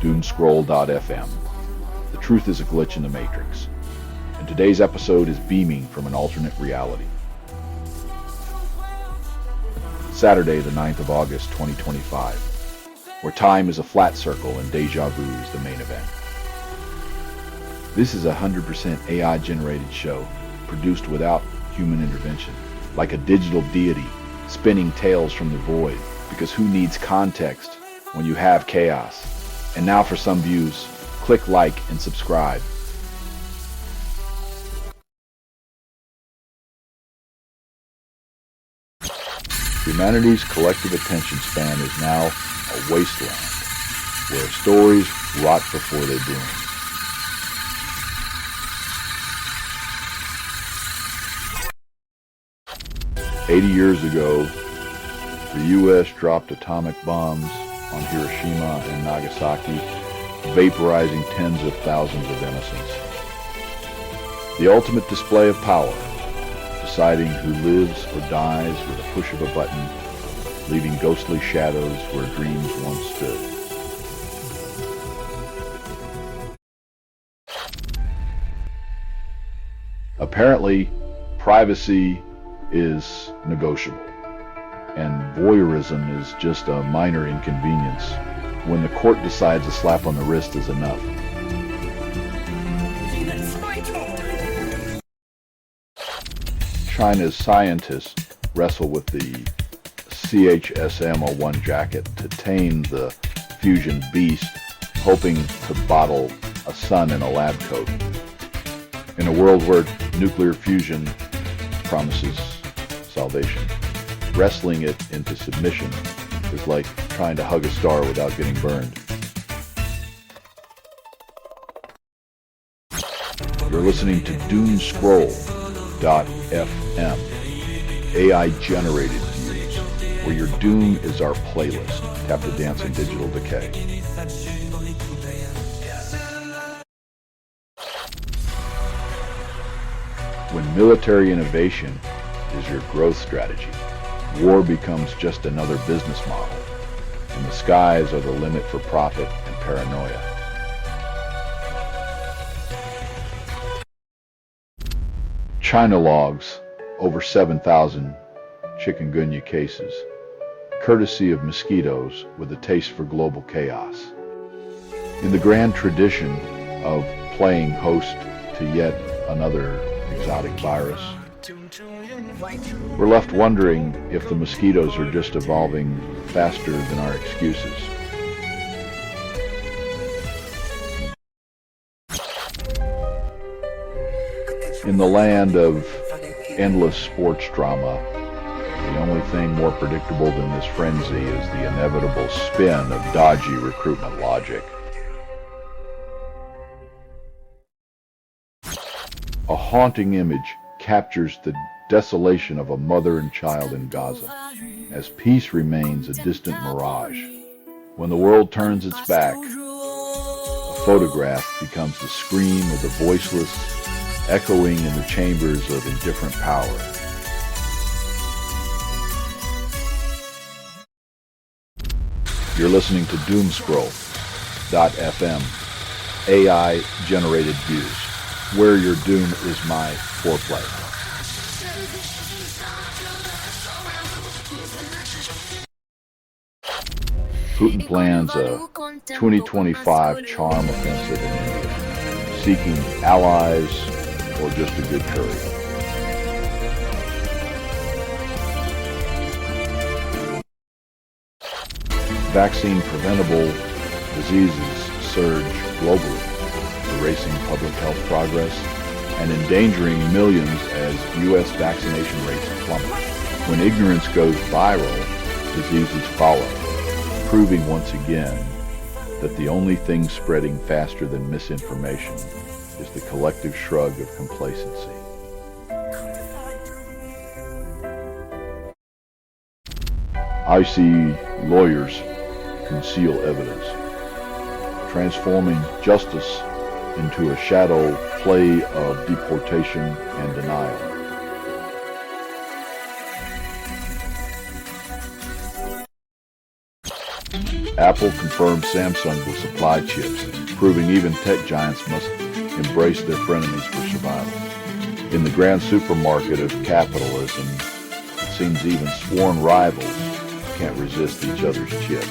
doomscroll.fm. The truth is a glitch in the matrix. And today's episode is beaming from an alternate reality. Saturday, the 9th of August, 2025, where time is a flat circle and deja vu is the main event. This is a 100% AI-generated show, produced without human intervention, like a digital deity spinning tales from the void, because who needs context when you have chaos? And now for some views, click like and subscribe. Humanity's collective attention span is now a wasteland, where stories rot before they bloom. "80 years ago, the U.S. dropped atomic bombs on Hiroshima and Nagasaki, vaporizing tens of thousands of innocents. The ultimate display of power, deciding who lives or dies with a push of a button, leaving ghostly shadows where dreams once stood." Apparently, privacy is negotiable, and voyeurism is just a minor inconvenience when the court decides a slap on the wrist is enough. China's scientists wrestle with the CHSM-01 jacket to tame the fusion beast, hoping to bottle a sun in a lab coat. In a world where nuclear fusion promises salvation, wrestling it into submission is like trying to hug a star without getting burned. You're listening to doomscroll.fm, AI-generated views, where your doom is our playlist. Tap to dance in digital decay. When military innovation is your growth strategy, war becomes just another business model, and the skies are the limit for profit and paranoia. China logs over 7,000 chikungunya cases, courtesy of mosquitoes with a taste for global chaos. In the grand tradition of playing host to yet another exotic virus, we're left wondering if the mosquitoes are just evolving faster than our excuses. In the land of endless sports drama, the only thing more predictable than this frenzy is the inevitable spin of dodgy recruitment logic. A haunting image captures the desolation of a mother and child in Gaza, as peace remains a distant mirage. When the world turns its back, a photograph becomes the scream of the voiceless, echoing in the chambers of indifferent power. You're listening to doomscroll.fm, AI-generated views, where your doom is my foreplay. Putin plans a 2025 charm offensive in India, seeking allies or just a good curry. Vaccine-preventable diseases surge globally, erasing public health progress and endangering millions as U.S. vaccination rates plummet. When ignorance goes viral, diseases follow, proving once again that the only thing spreading faster than misinformation is the collective shrug of complacency. I see lawyers conceal evidence, transforming justice into a shadow play of deportation and denial. Apple confirmed Samsung will supply chips, proving even tech giants must embrace their frenemies for survival. In the grand supermarket of capitalism, it seems even sworn rivals can't resist each other's chips,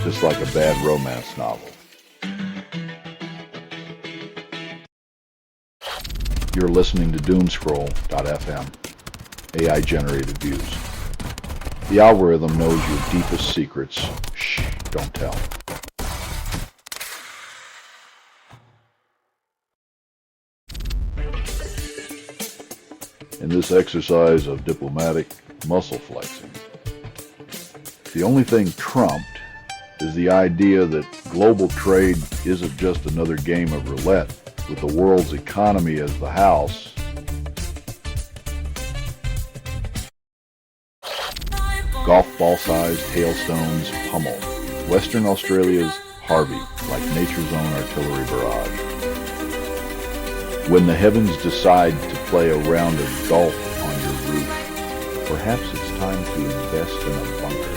just like a bad romance novel. You're listening to Doomscroll.fm, AI-generated views. The algorithm knows your deepest secrets. Shh, don't tell. In this exercise of diplomatic muscle flexing, the only thing trumped is the idea that global trade isn't just another game of roulette with the world's economy as the house. Golf ball-sized hailstones pummel Western Australia's Harvey like nature's own artillery barrage. When the heavens decide to play a round of golf on your roof, perhaps it's time to invest in a bunker.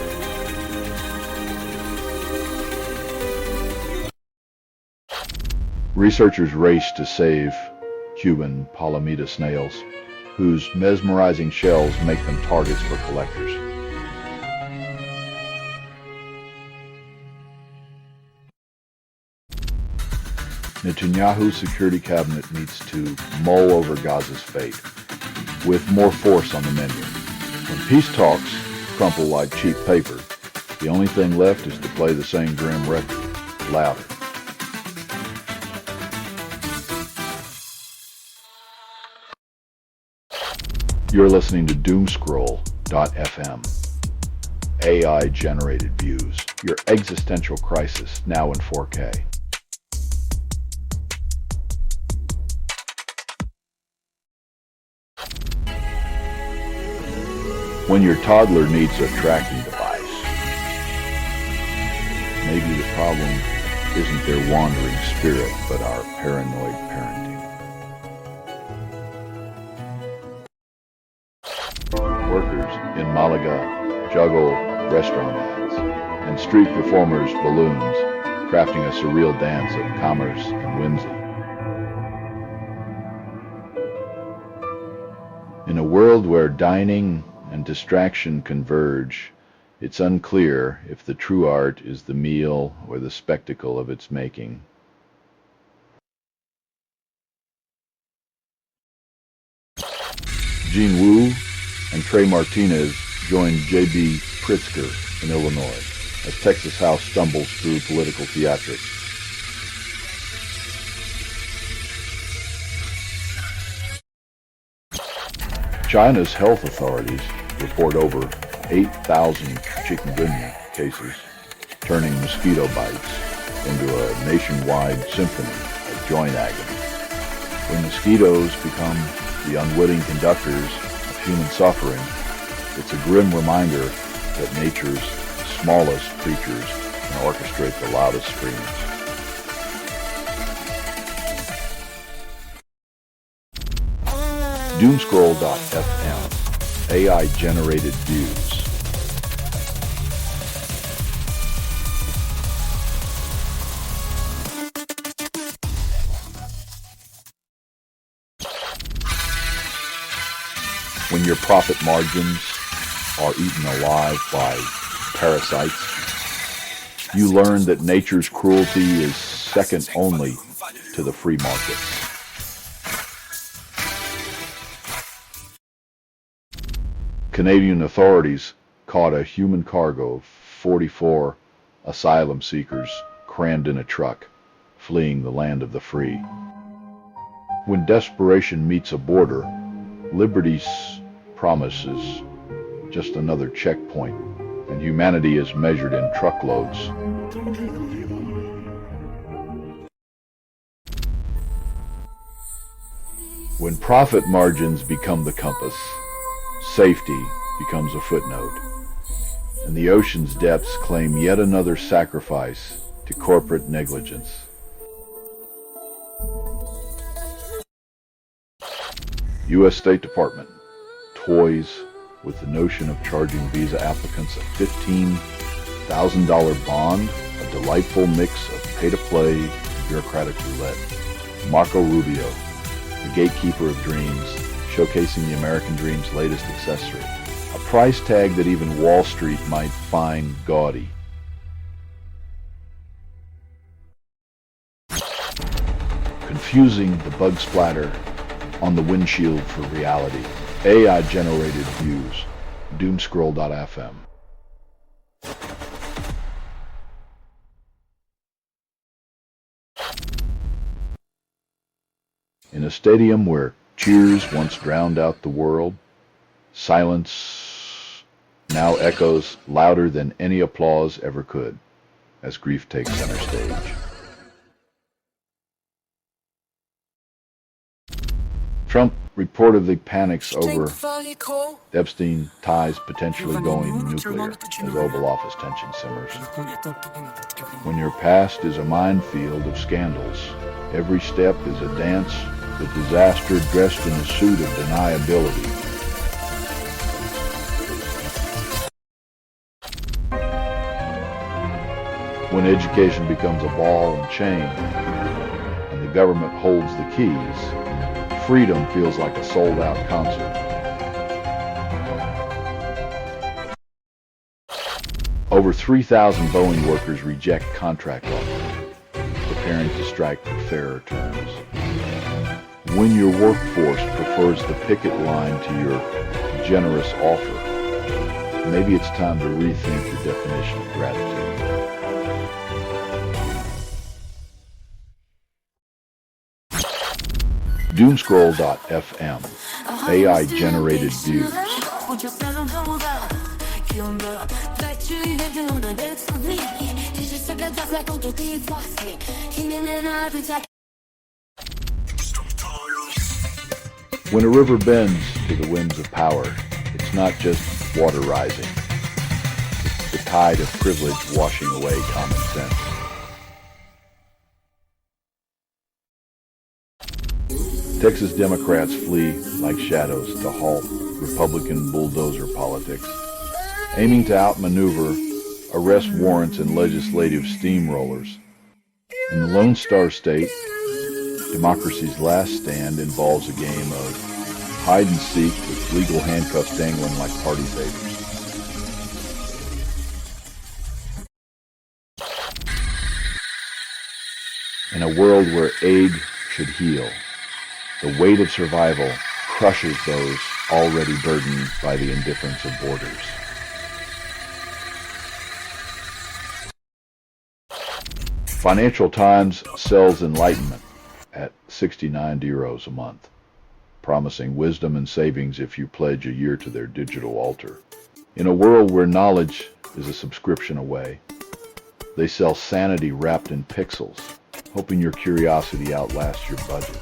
Researchers race to save Cuban palomita snails, whose mesmerizing shells make them targets for collectors. Netanyahu's security cabinet needs to mull over Gaza's fate, with more force on the menu. When peace talks crumple like cheap paper, the only thing left is to play the same grim record, louder. You're listening to Doomscroll.fm, AI-generated views, your existential crisis now in 4K. When your toddler needs a tracking device, maybe the problem isn't their wandering spirit, but our paranoid parenting. Workers in Malaga juggle restaurant ads, and street performers balloons, crafting a surreal dance of commerce and whimsy. In a world where dining and distraction converge, it's unclear if the true art is the meal or the spectacle of its making. Gene Wu and Trey Martinez joined J.B. Pritzker in Illinois as Texas House stumbles through political theatrics. China's health authorities report over 8,000 chikungunya cases, turning mosquito bites into a nationwide symphony of joint agony. When mosquitoes become the unwitting conductors of human suffering, it's a grim reminder that nature's smallest creatures can orchestrate the loudest screams. Doomscroll.fm, AI-generated views. When your profit margins are eaten alive by parasites, you learn that nature's cruelty is second only to the free market. Canadian authorities caught a human cargo of 44 asylum seekers crammed in a truck, fleeing the land of the free. When desperation meets a border, liberty's promise is just another checkpoint, and humanity is measured in truckloads. When profit margins become the compass, safety becomes a footnote, and the ocean's depths claim yet another sacrifice to corporate negligence. U.S. State Department toys with the notion of charging visa applicants a $15,000 $1,000 bond, a delightful mix of pay-to-play and bureaucratic roulette. Marco Rubio, the gatekeeper of dreams, showcasing the American dream's latest accessory. A price tag that even Wall Street might find gaudy. Confusing the bug splatter on the windshield for reality. AI-generated views. Doomscroll.fm. In a stadium where cheers once drowned out the world, silence now echoes louder than any applause ever could, as grief takes center stage. Trump reportedly panics over Epstein ties potentially going nuclear as Oval Office tension simmers. When your past is a minefield of scandals, every step is a dance with disaster dressed in a suit of deniability. When education becomes a ball and chain, and the government holds the keys, freedom feels like a sold-out concert. Over 3,000 Boeing workers reject contract offers, preparing to strike for fairer terms. When your workforce prefers the picket line to your generous offer, maybe it's time to rethink your definition of gratitude. Doomscroll.fm. AI-generated views. When a river bends to the winds of power, it's not just water rising. It's the tide of privilege washing away common sense. Texas Democrats flee like shadows to halt Republican bulldozer politics, aiming to outmaneuver arrest warrants and legislative steamrollers. In the Lone Star State, democracy's last stand involves a game of hide and seek with legal handcuffs dangling like party favors. In a world where aid should heal, the weight of survival crushes those already burdened by the indifference of borders. Financial Times sells enlightenment at 69 euros a month, promising wisdom and savings if you pledge a year to their digital altar. In a world where knowledge is a subscription away, they sell sanity wrapped in pixels, hoping your curiosity outlasts your budget.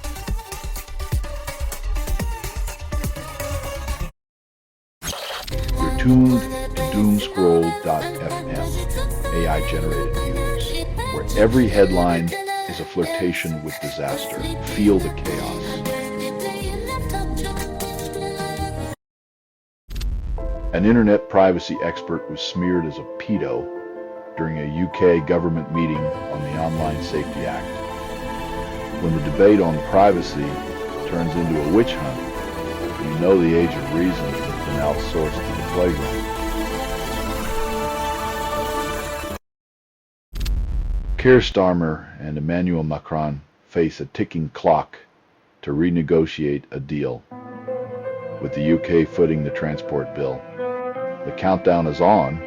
You're tuned to Doomscroll.fm, AI-generated views, where every headline is a flirtation with disaster. Feel the chaos. An internet privacy expert was smeared as a pedo during a UK government meeting on the Online Safety Act. When the debate on privacy turns into a witch hunt, you know the age of reason has been outsourced to the playground. Keir Starmer and Emmanuel Macron face a ticking clock to renegotiate a deal, with the UK footing the transport bill. The countdown is on,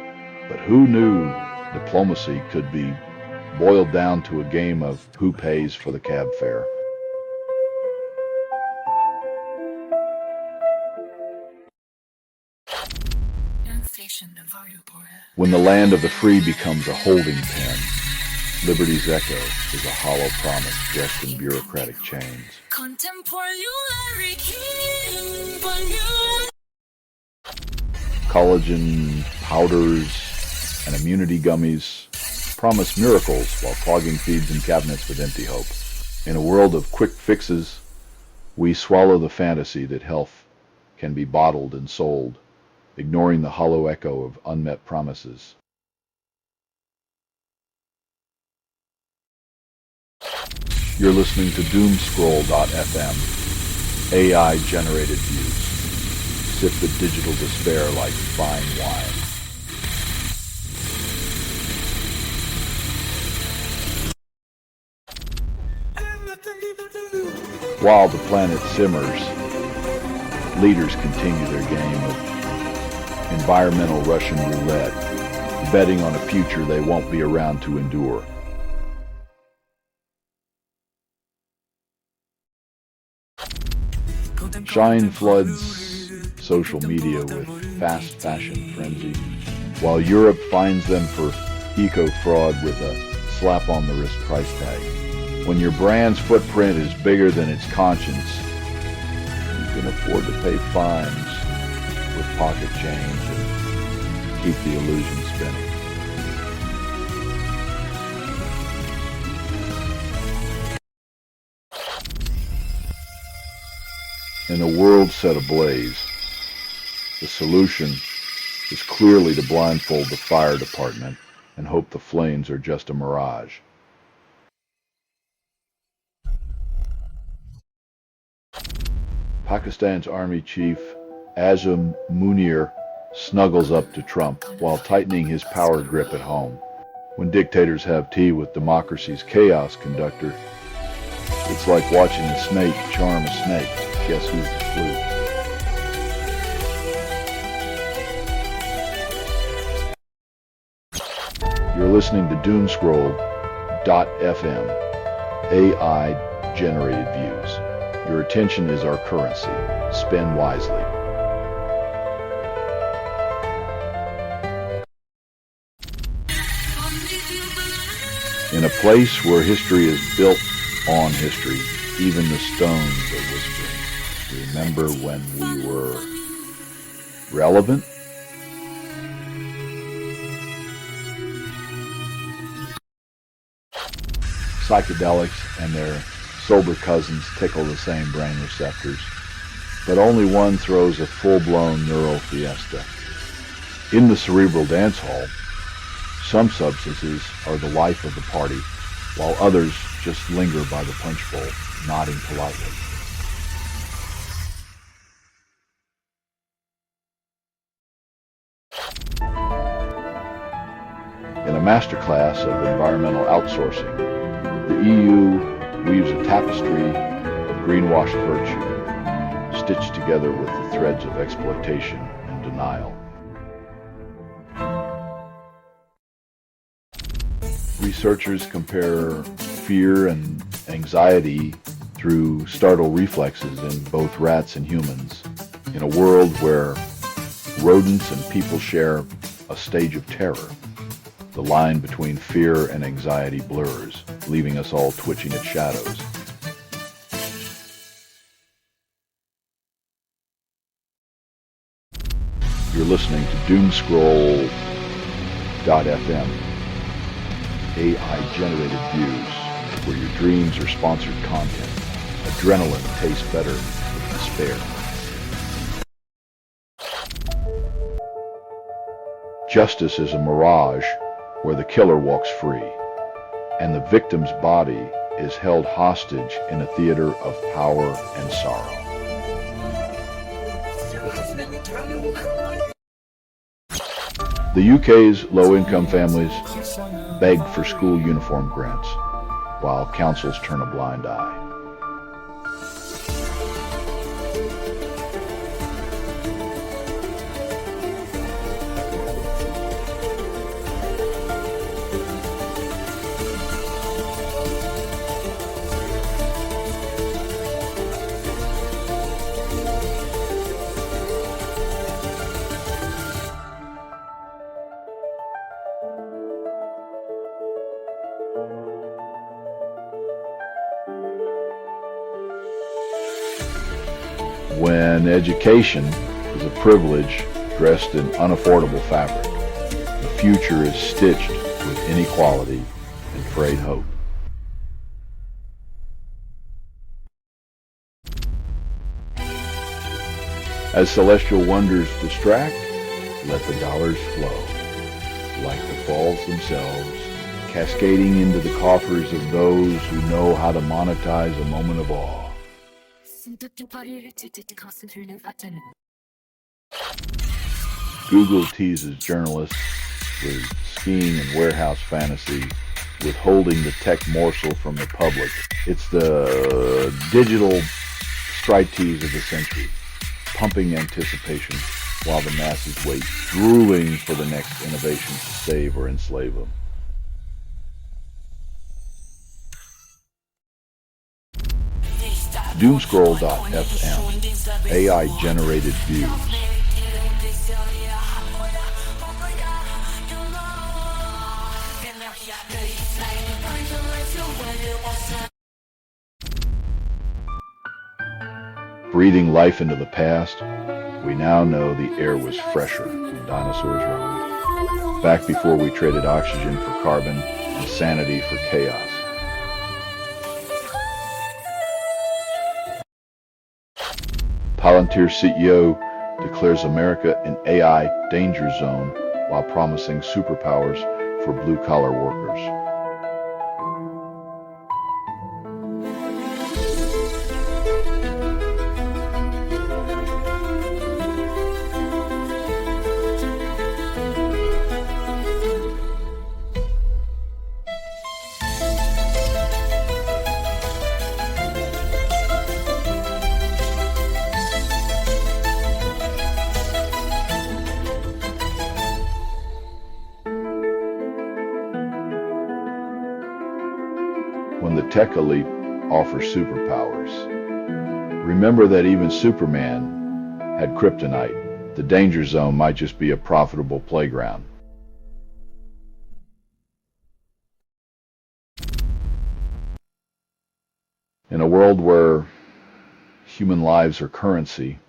but who knew diplomacy could be boiled down to a game of who pays for the cab fare? When the land of the free becomes a holding pen, liberty's echo is a hollow promise dressed in bureaucratic chains. Collagen powders and immunity gummies promise miracles while clogging feeds and cabinets with empty hope. In a world of quick fixes, we swallow the fantasy that health can be bottled and sold, ignoring the hollow echo of unmet promises. You're listening to doomscroll.fm, AI-generated views. Sip the digital despair like fine wine. While the planet simmers, leaders continue their game of environmental Russian roulette, betting on a future they won't be around to endure. Shine floods social media with fast fashion frenzy, while Europe finds them for eco-fraud with a slap-on-the-wrist price tag. When your brand's footprint is bigger than its conscience, you can afford to pay fines with pocket change and keep the illusion spinning. In a world set ablaze, the solution is clearly to blindfold the fire department and hope the flames are just a mirage. Pakistan's army chief Azam Munir snuggles up to Trump while tightening his power grip at home. When dictators have tea with democracy's chaos conductor, it's like watching a snake charm a snake. Guess who's the flute? You're listening to doomscroll.fm, AI-generated views. Your attention is our currency. Spend wisely. In a place where history is built on history, even the stones are whispering. Remember when we were relevant? Psychedelics and their sober cousins tickle the same brain receptors, but only one throws a full-blown neural fiesta. In the cerebral dance hall, some substances are the life of the party, while others just linger by the punch bowl, nodding politely. In a masterclass of environmental outsourcing, the EU weaves a tapestry of greenwashed virtue, stitched together with the threads of exploitation and denial. Researchers compare fear and anxiety through startle reflexes in both rats and humans. In a world where rodents and people share a stage of terror, the line between fear and anxiety blurs, leaving us all twitching at shadows. You're listening to doomscroll.fm, AI-generated views, where your dreams are sponsored content. Adrenaline tastes better with despair. Justice is a mirage where the killer walks free, and the victim's body is held hostage in a theater of power and sorrow. The UK's low-income families beg for school uniform grants, while councils turn a blind eye. When education is a privilege dressed in unaffordable fabric, the future is stitched with inequality and frayed hope. As celestial wonders distract, let the dollars flow. Like the falls themselves, cascading into the coffers of those who know how to monetize a moment of awe. Google teases journalists with skiing and warehouse fantasy, withholding the tech morsel from the public. It's the digital striptease of the century, pumping anticipation while the masses wait, drooling for the next innovation to save or enslave them. Doomscroll.fm, AI-generated views. Breathing life into the past, we now know the air was fresher when dinosaurs roamed, back before we traded oxygen for carbon and sanity for chaos. Palantir CEO declares America an AI danger zone while promising superpowers for blue-collar workers. When the tech elite offers superpowers, remember that even Superman had kryptonite. The danger zone might just be a profitable playground. In a world where human lives are currency,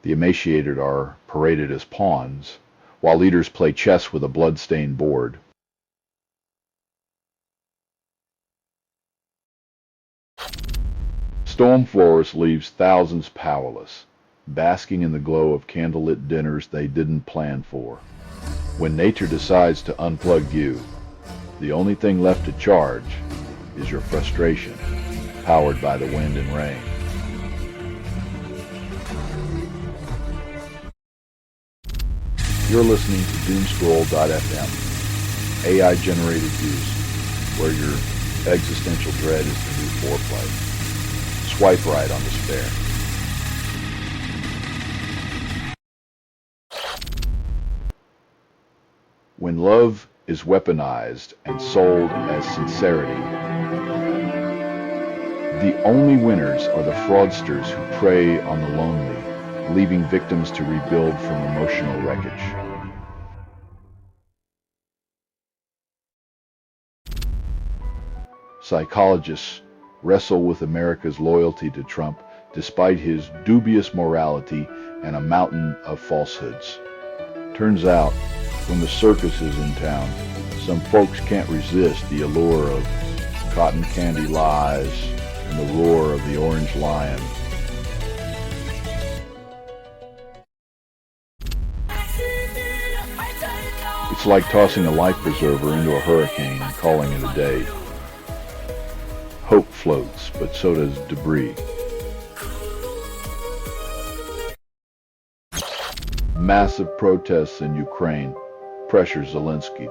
the emaciated are paraded as pawns, while leaders play chess with a blood-stained board. Stormforce leaves thousands powerless, basking in the glow of candlelit dinners they didn't plan for. When nature decides to unplug you, the only thing left to charge is your frustration, powered by the wind and rain. You're listening to Doomscroll.fm, AI-generated views, where your existential dread is the new foreplay. Swipe right on despair. When love is weaponized and sold as sincerity, the only winners are the fraudsters who prey on the lonely, leaving victims to rebuild from emotional wreckage. Psychologists wrestle with America's loyalty to Trump despite his dubious morality and a mountain of falsehoods. Turns out, when the circus is in town, some folks can't resist the allure of cotton candy lies and the roar of the orange lion. It's like tossing a life preserver into a hurricane and calling it a day. Hope floats, but so does debris. Massive protests in Ukraine pressure Zelensky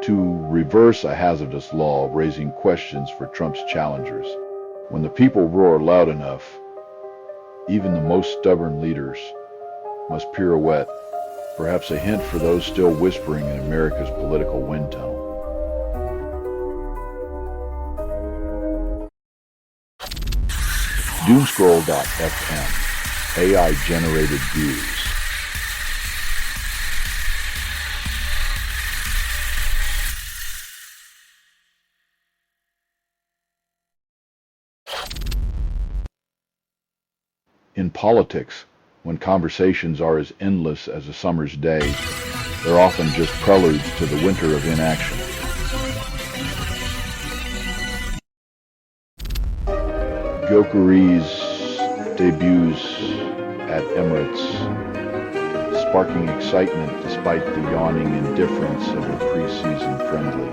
to reverse a hazardous law, raising questions for Trump's challengers. When the people roar loud enough, even the most stubborn leaders must pirouette, perhaps a hint for those still whispering in America's political wind tunnel. Doomscroll.fm, AI-generated views. In politics, when conversations are as endless as a summer's day, they're often just preludes to the winter of inaction. Gyökeres debuts at Emirates, sparking excitement despite the yawning indifference of a preseason friendly.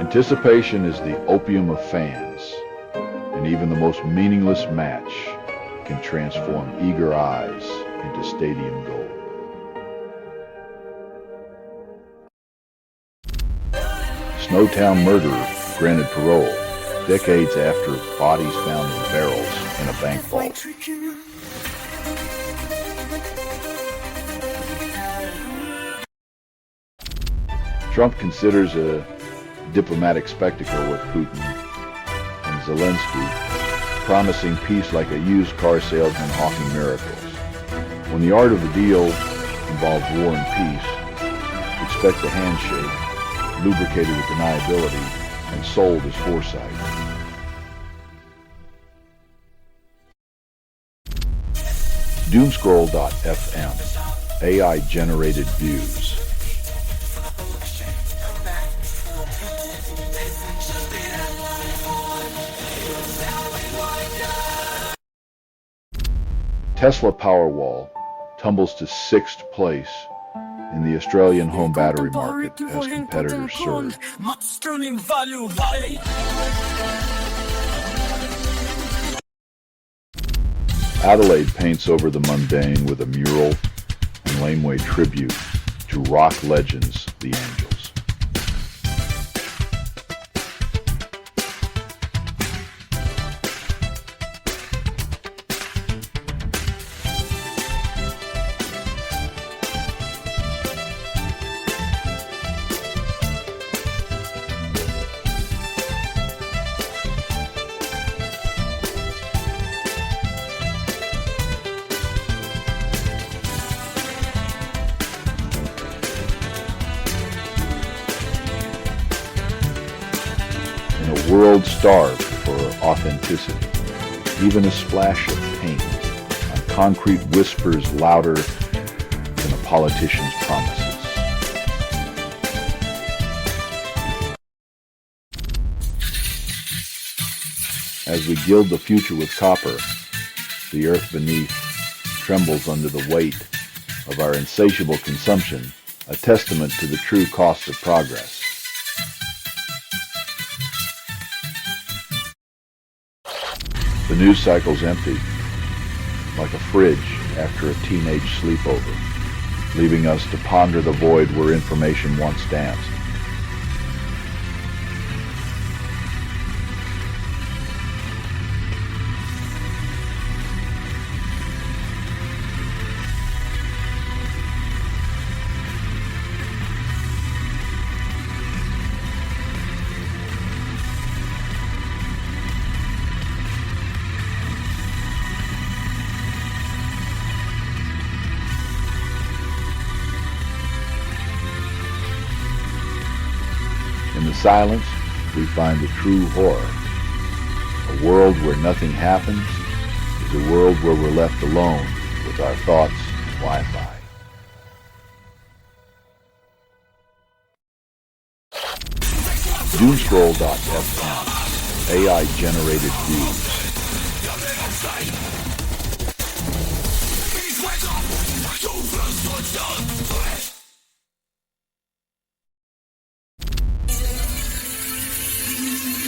Anticipation is the opium of fans, and even the most meaningless match can transform eager eyes into stadium gold. Snowtown murderer granted parole decades after bodies found in barrels in a bank vault. Trump considers a diplomatic spectacle with Putin and Zelensky, promising peace like a used car salesman hawking miracles. When the art of the deal involves war and peace, expect a handshake, lubricated with deniability and sold as foresight. Doomscroll.fm, AI-generated views. Tesla Powerwall tumbles to 6th place in the Australian home battery market as competitors surge. Adelaide paints over the mundane with a mural and laneway tribute to rock legends, the Angels. In a world starved for authenticity, even a splash of paint on concrete whispers louder than a politician's promises. As we gild the future with copper, the earth beneath trembles under the weight of our insatiable consumption, a testament to the true cost of progress. The news cycle's empty, like a fridge after a teenage sleepover, leaving us to ponder the void where information once danced. In the silence, we find the true horror. A world where nothing happens is a world where we're left alone with our thoughts and Wi-Fi. Doomscroll.fm, AI-generated views.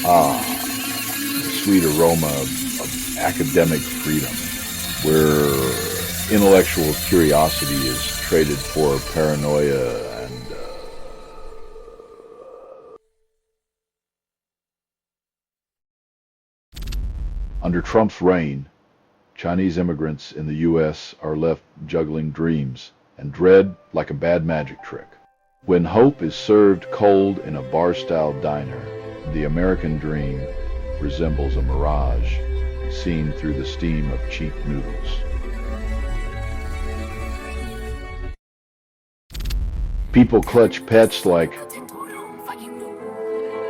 The sweet aroma of academic freedom, where intellectual curiosity is traded for paranoia and Under Trump's reign, Chinese immigrants in the U.S. are left juggling dreams and dread like a bad magic trick. When hope is served cold in a bar-style diner, the American dream resembles a mirage seen through the steam of cheap noodles. People clutch pets like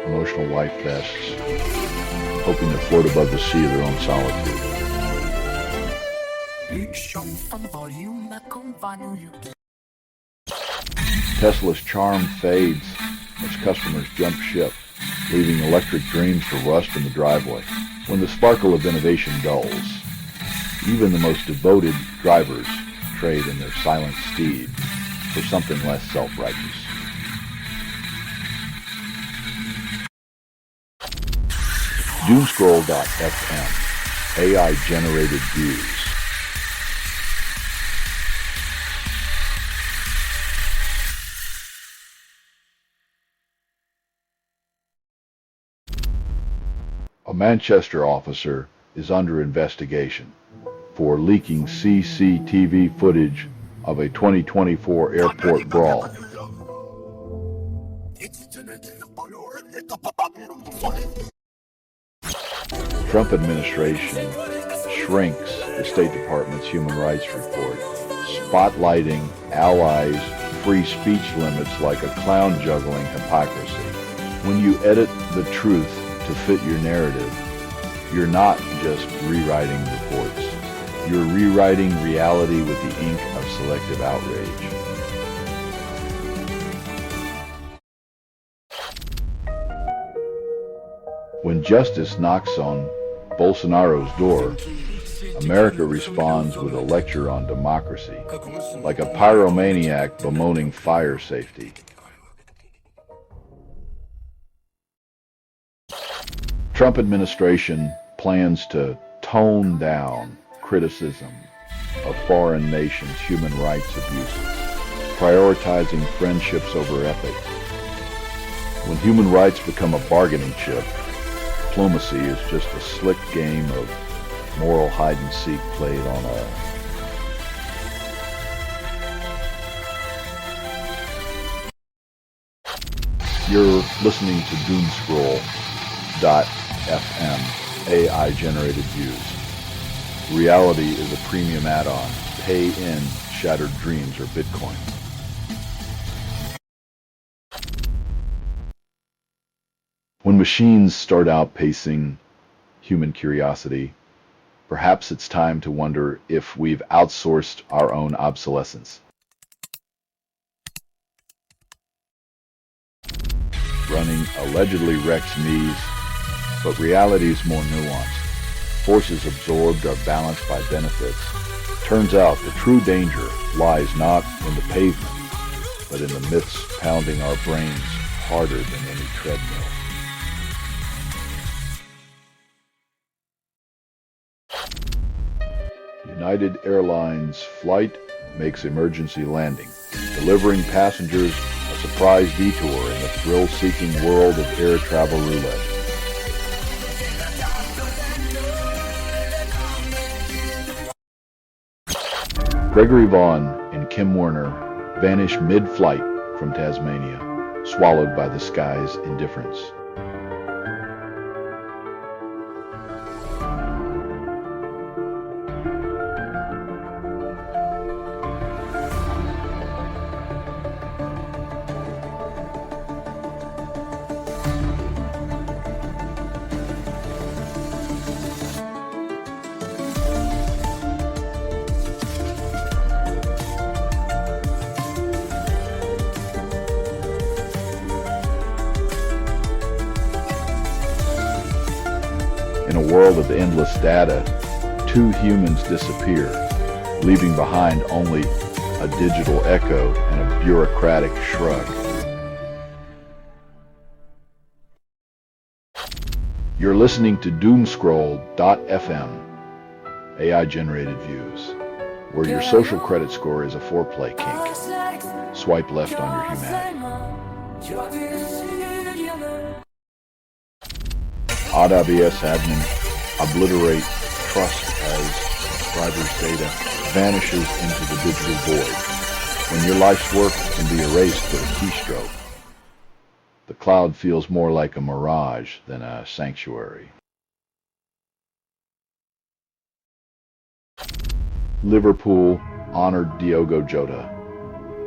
emotional life vests, hoping to float above the sea of their own solitude. Tesla's charm fades as customers jump ship, leaving electric dreams to rust in the driveway. When the sparkle of innovation dulls, even the most devoted drivers trade in their silent steed for something less self-righteous. Doomscroll.fm, AI-generated views. A Manchester officer is under investigation for leaking CCTV footage of a 2024 airport brawl. Trump administration shrinks the State Department's Human Rights Report, spotlighting allies' free speech limits like a clown-juggling hypocrisy. When you edit the truth to fit your narrative, you're not just rewriting reports. You're rewriting reality with the ink of selective outrage. When justice knocks on Bolsonaro's door, America responds with a lecture on democracy, like a pyromaniac bemoaning fire safety. Trump administration plans to tone down criticism of foreign nations' human rights abuses, prioritizing friendships over ethics. When human rights become a bargaining chip, diplomacy is just a slick game of moral hide-and-seek played on a You're listening to Doomscroll.fm, AI-generated views. Reality is a premium add-on. Pay in Shattered Dreams or Bitcoin. When machines start outpacing human curiosity, perhaps it's time to wonder if we've outsourced our own obsolescence. Running allegedly wrecks knees, but reality is more nuanced. Forces absorbed are balanced by benefits. Turns out the true danger lies not in the pavement, but in the myths pounding our brains harder than any treadmill. United Airlines flight makes emergency landing, delivering passengers a surprise detour in the thrill-seeking world of air travel roulette. Gregory Vaughn and Kim Werner vanish mid-flight from Tasmania, swallowed by the sky's indifference. In a world of endless data, two humans disappear, leaving behind only a digital echo and a bureaucratic shrug. You're listening to Doomscroll.fm, AI-generated views, where your social credit score is a foreplay kink. Swipe left on your humanity. AWS admin obliterate trust as subscribers' data vanishes into the digital void. When your life's work can be erased with a keystroke, the cloud feels more like a mirage than a sanctuary. Liverpool honored Diogo Jota,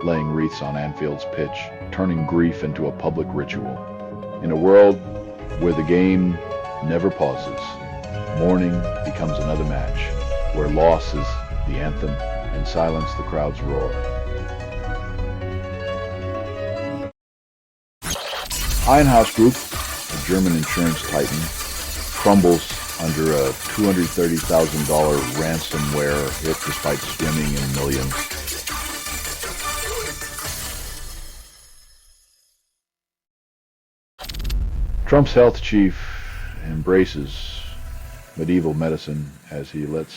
laying wreaths on Anfield's pitch, turning grief into a public ritual. In a world where the game never pauses, mourning becomes another match, where loss is the anthem and silence the crowd's roar. Einhaus Group, a German insurance titan, crumbles under a $230,000 ransomware hit despite swimming in millions. Trump's health chief embraces medieval medicine as he lets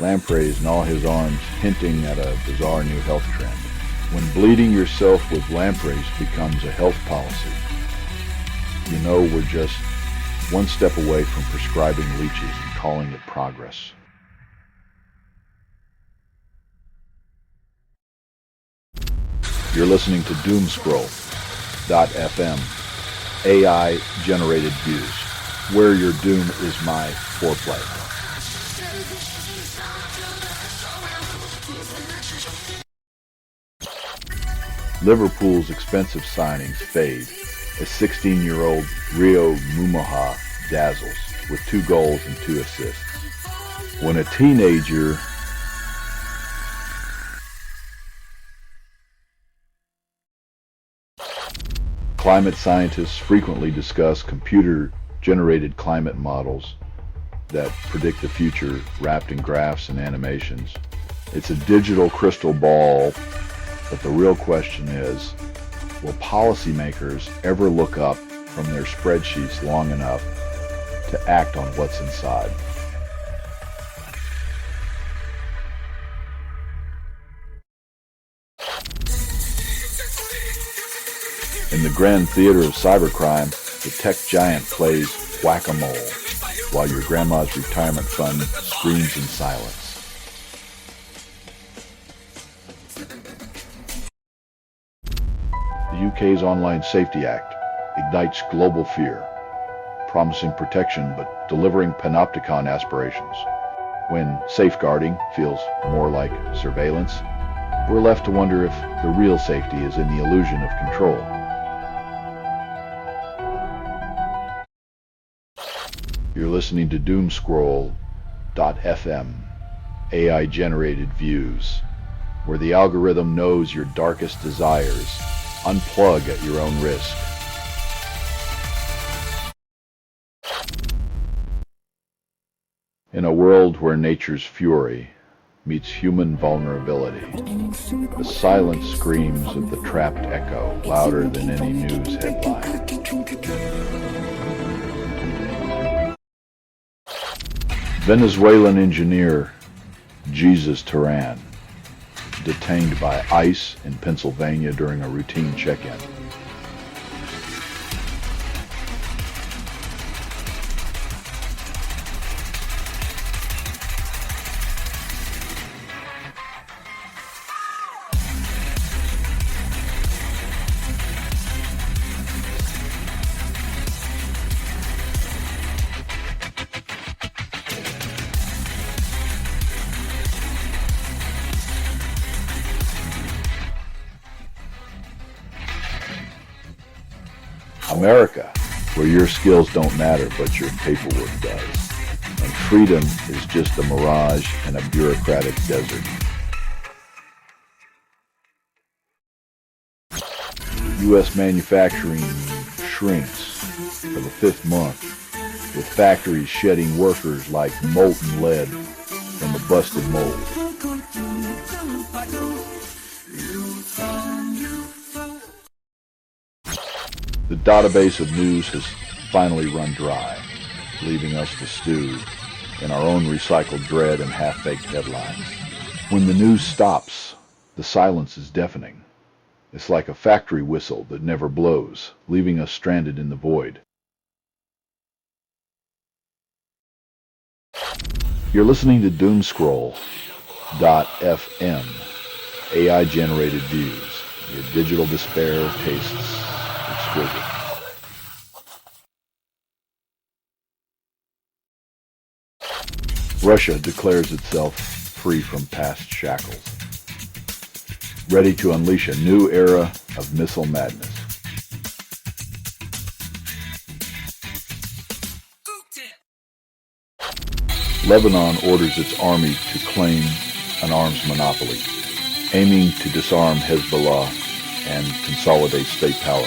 lampreys gnaw his arms, hinting at a bizarre new health trend. When bleeding yourself with lampreys becomes a health policy, you know we're just one step away from prescribing leeches and calling it progress. You're listening to Doomscroll.fm, AI-generated views, where your doom is my foreplay. Liverpool's expensive signings fade as 16-year-old Rio Mumaha dazzles with 2 goals and 2 assists. When a teenager Climate scientists frequently discuss computer-generated climate models that predict the future wrapped in graphs and animations. It's a digital crystal ball, but the real question is, will policymakers ever look up from their spreadsheets long enough to act on what's inside? In the grand theater of cybercrime, the tech giant plays whack-a-mole, while your grandma's retirement fund screams in silence. The UK's Online Safety Act ignites global fear, promising protection but delivering panopticon aspirations. When safeguarding feels more like surveillance, we're left to wonder if the real safety is in the illusion of control. You're listening to Doomscroll.fm, AI-generated views, where the algorithm knows your darkest desires. Unplug at your own risk. In a world where nature's fury meets human vulnerability, the silent screams of the trapped echo louder than any news headline. Venezuelan engineer Jesus Turan, detained by ICE in Pennsylvania during a routine check-in. America, where your skills don't matter but your paperwork does, and freedom is just a mirage in a bureaucratic desert. U.S. manufacturing shrinks for the 5th month, with factories shedding workers like molten lead from a busted mold. The database of news has finally run dry, leaving us to stew in our own recycled dread and half-baked headlines. When the news stops, the silence is deafening. It's like a factory whistle that never blows, leaving us stranded in the void. You're listening to Doomscroll.fm, AI-generated views. Your digital despair tastes exquisite. Russia declares itself free from past shackles, ready to unleash a new era of missile madness. Lebanon orders its army to claim an arms monopoly, aiming to disarm Hezbollah and consolidate state power.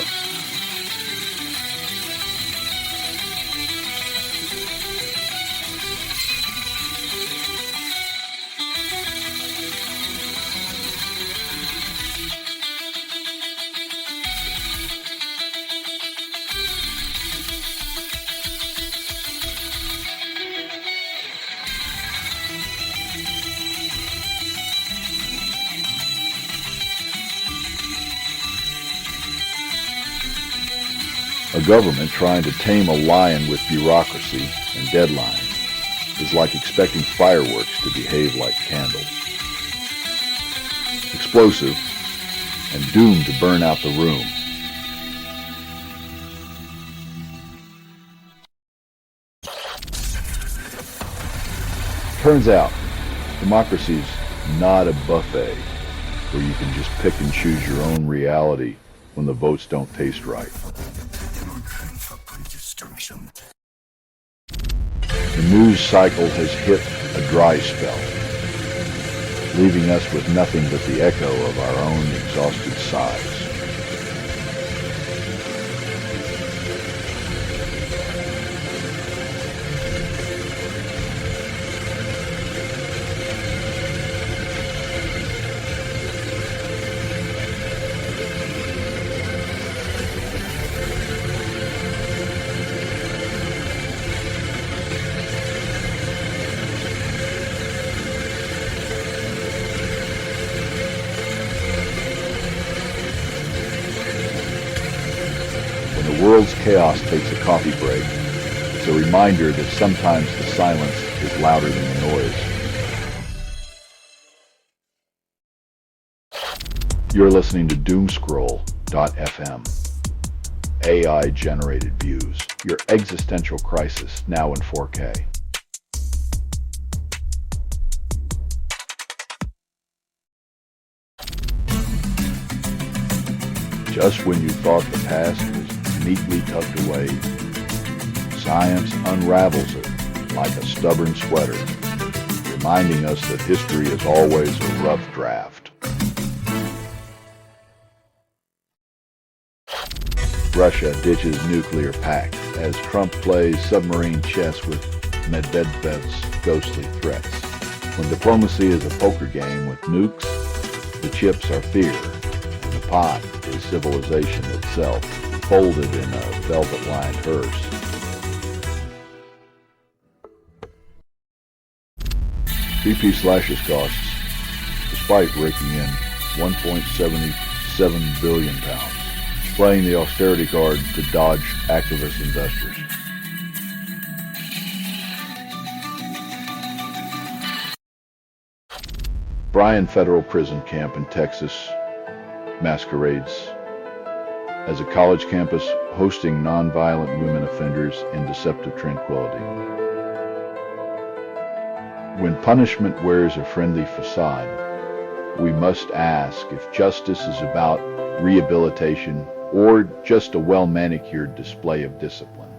A government trying to tame a lion with bureaucracy and deadlines is like expecting fireworks to behave like candles. Explosive and doomed to burn out the room. Turns out, democracy's not a buffet where you can just pick and choose your own reality when the votes don't taste right. The news cycle has hit a dry spell, leaving us with nothing but the echo of our own exhausted sighs. When the world's chaos takes a coffee break, it's a reminder that sometimes the silence is louder than the noise. You're listening to Doomscroll.fm. AI-generated views. Your existential crisis, now in 4K. Just when you thought the past was neatly tucked away, science unravels it like a stubborn sweater, reminding us that history is always a rough draft. Russia ditches nuclear pact as Trump plays submarine chess with Medvedev's ghostly threats. When diplomacy is a poker game with nukes, the chips are fear, and the pot is civilization itself, folded in a velvet-lined hearse. BP slashes costs, despite raking in £1.77 billion, playing the austerity card to dodge activist investors. Bryan Federal Prison Camp in Texas masquerades as a college campus hosting nonviolent women offenders in deceptive tranquility. When punishment wears a friendly facade, we must ask if justice is about rehabilitation or just a well-manicured display of discipline.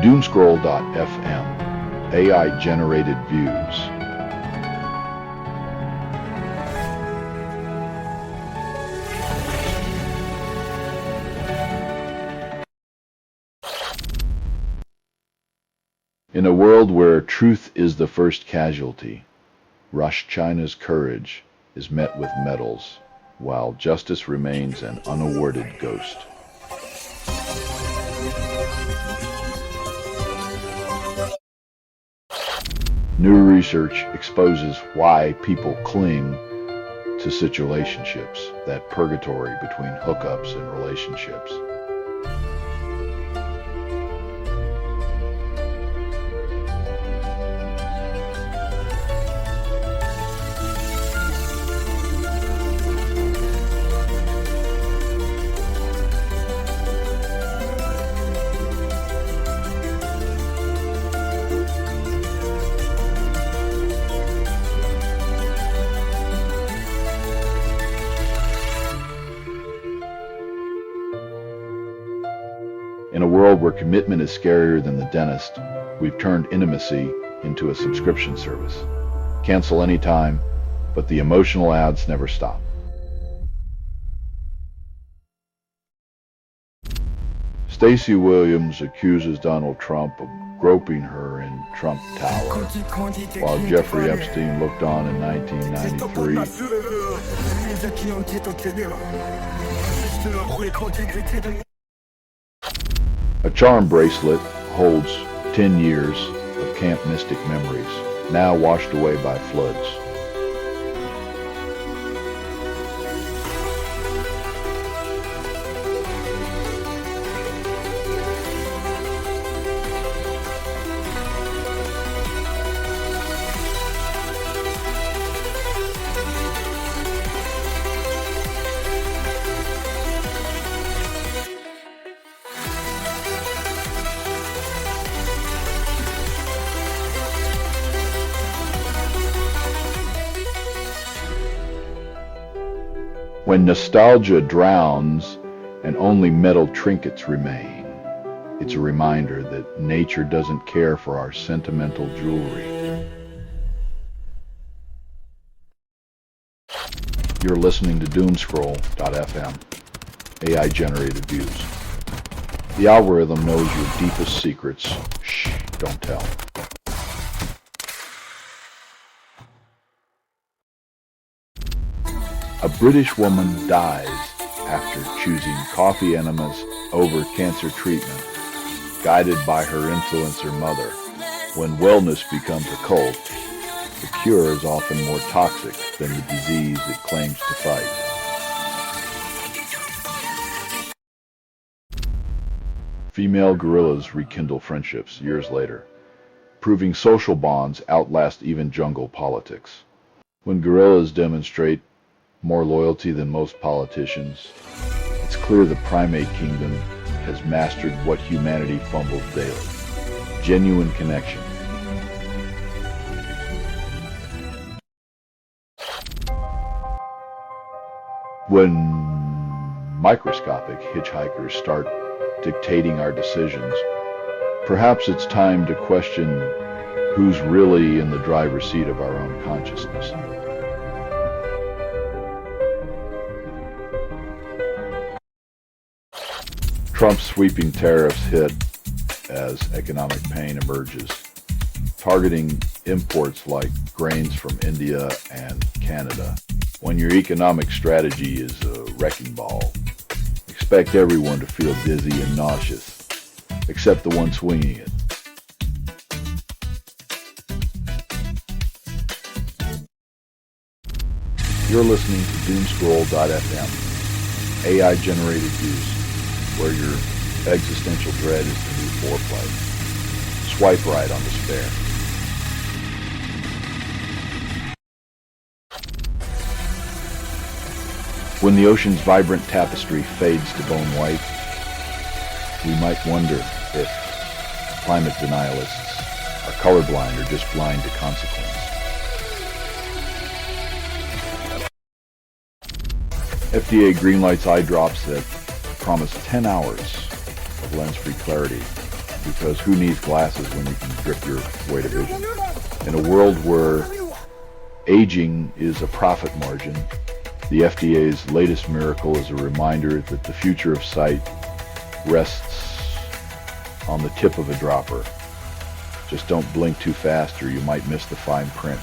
Doomscroll.fm. AI-generated views. In a world where truth is the first casualty, Rush China's courage is met with medals, while justice remains an unawarded ghost. New research exposes why people cling to situationships, that purgatory between hookups and relationships. In a world where commitment is scarier than the dentist, we've turned intimacy into a subscription service. Cancel anytime, but the emotional ads never stop. Stacey Williams accuses Donald Trump of groping her in Trump Tower, while Jeffrey Epstein looked on in 1993. A charm bracelet holds 10 years of Camp Mystic memories, now washed away by floods. When nostalgia drowns and only metal trinkets remain, it's a reminder that nature doesn't care for our sentimental jewelry. You're listening to Doomscroll.fm, AI-generated views. The algorithm knows your deepest secrets. Shh, don't tell. A British woman dies after choosing coffee enemas over cancer treatment, guided by her influencer mother. When wellness becomes a cult, the cure is often more toxic than the disease it claims to fight. Female gorillas rekindle friendships years later, proving social bonds outlast even jungle politics. When gorillas demonstrate more loyalty than most politicians, it's clear the primate kingdom has mastered what humanity fumbles daily: genuine connection. When microscopic hitchhikers start dictating our decisions, perhaps it's time to question who's really in the driver's seat of our own consciousness. Trump's sweeping tariffs hit as economic pain emerges, targeting imports like grains from India and Canada. When your economic strategy is a wrecking ball, expect everyone to feel dizzy and nauseous, except the one swinging it. You're listening to Doomscroll.fm, AI-generated views, where your existential dread is the new foreplay. Swipe right on despair. When the ocean's vibrant tapestry fades to bone white, we might wonder if climate denialists are colorblind or just blind to consequence. FDA greenlights eye drops that promise 10 hours of lens-free clarity, because who needs glasses when you can grip your way to vision? In a world where aging is a profit margin, the FDA's latest miracle is a reminder that the future of sight rests on the tip of a dropper. Just don't blink too fast or you might miss the fine print.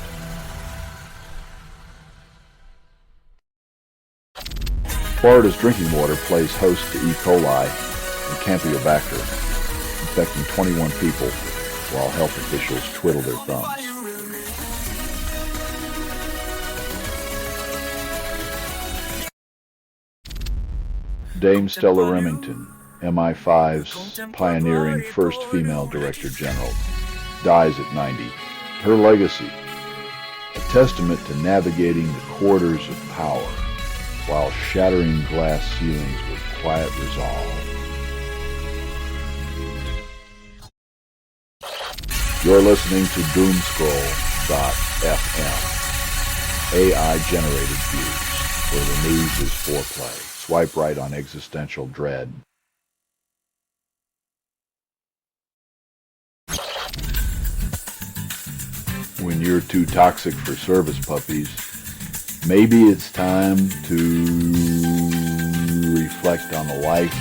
Florida's drinking water plays host to E. coli and Campylobacter, infecting 21 people while health officials twiddle their thumbs. Dame Stella Remington, MI5's pioneering first female Director General, dies at 90. Her legacy, a testament to navigating the corridors of power while shattering glass ceilings with quiet resolve. You're listening to Doomscroll.fm, AI-generated views, where the news is foreplay. Swipe right on existential dread. When you're too toxic for service puppies, maybe it's time to reflect on a life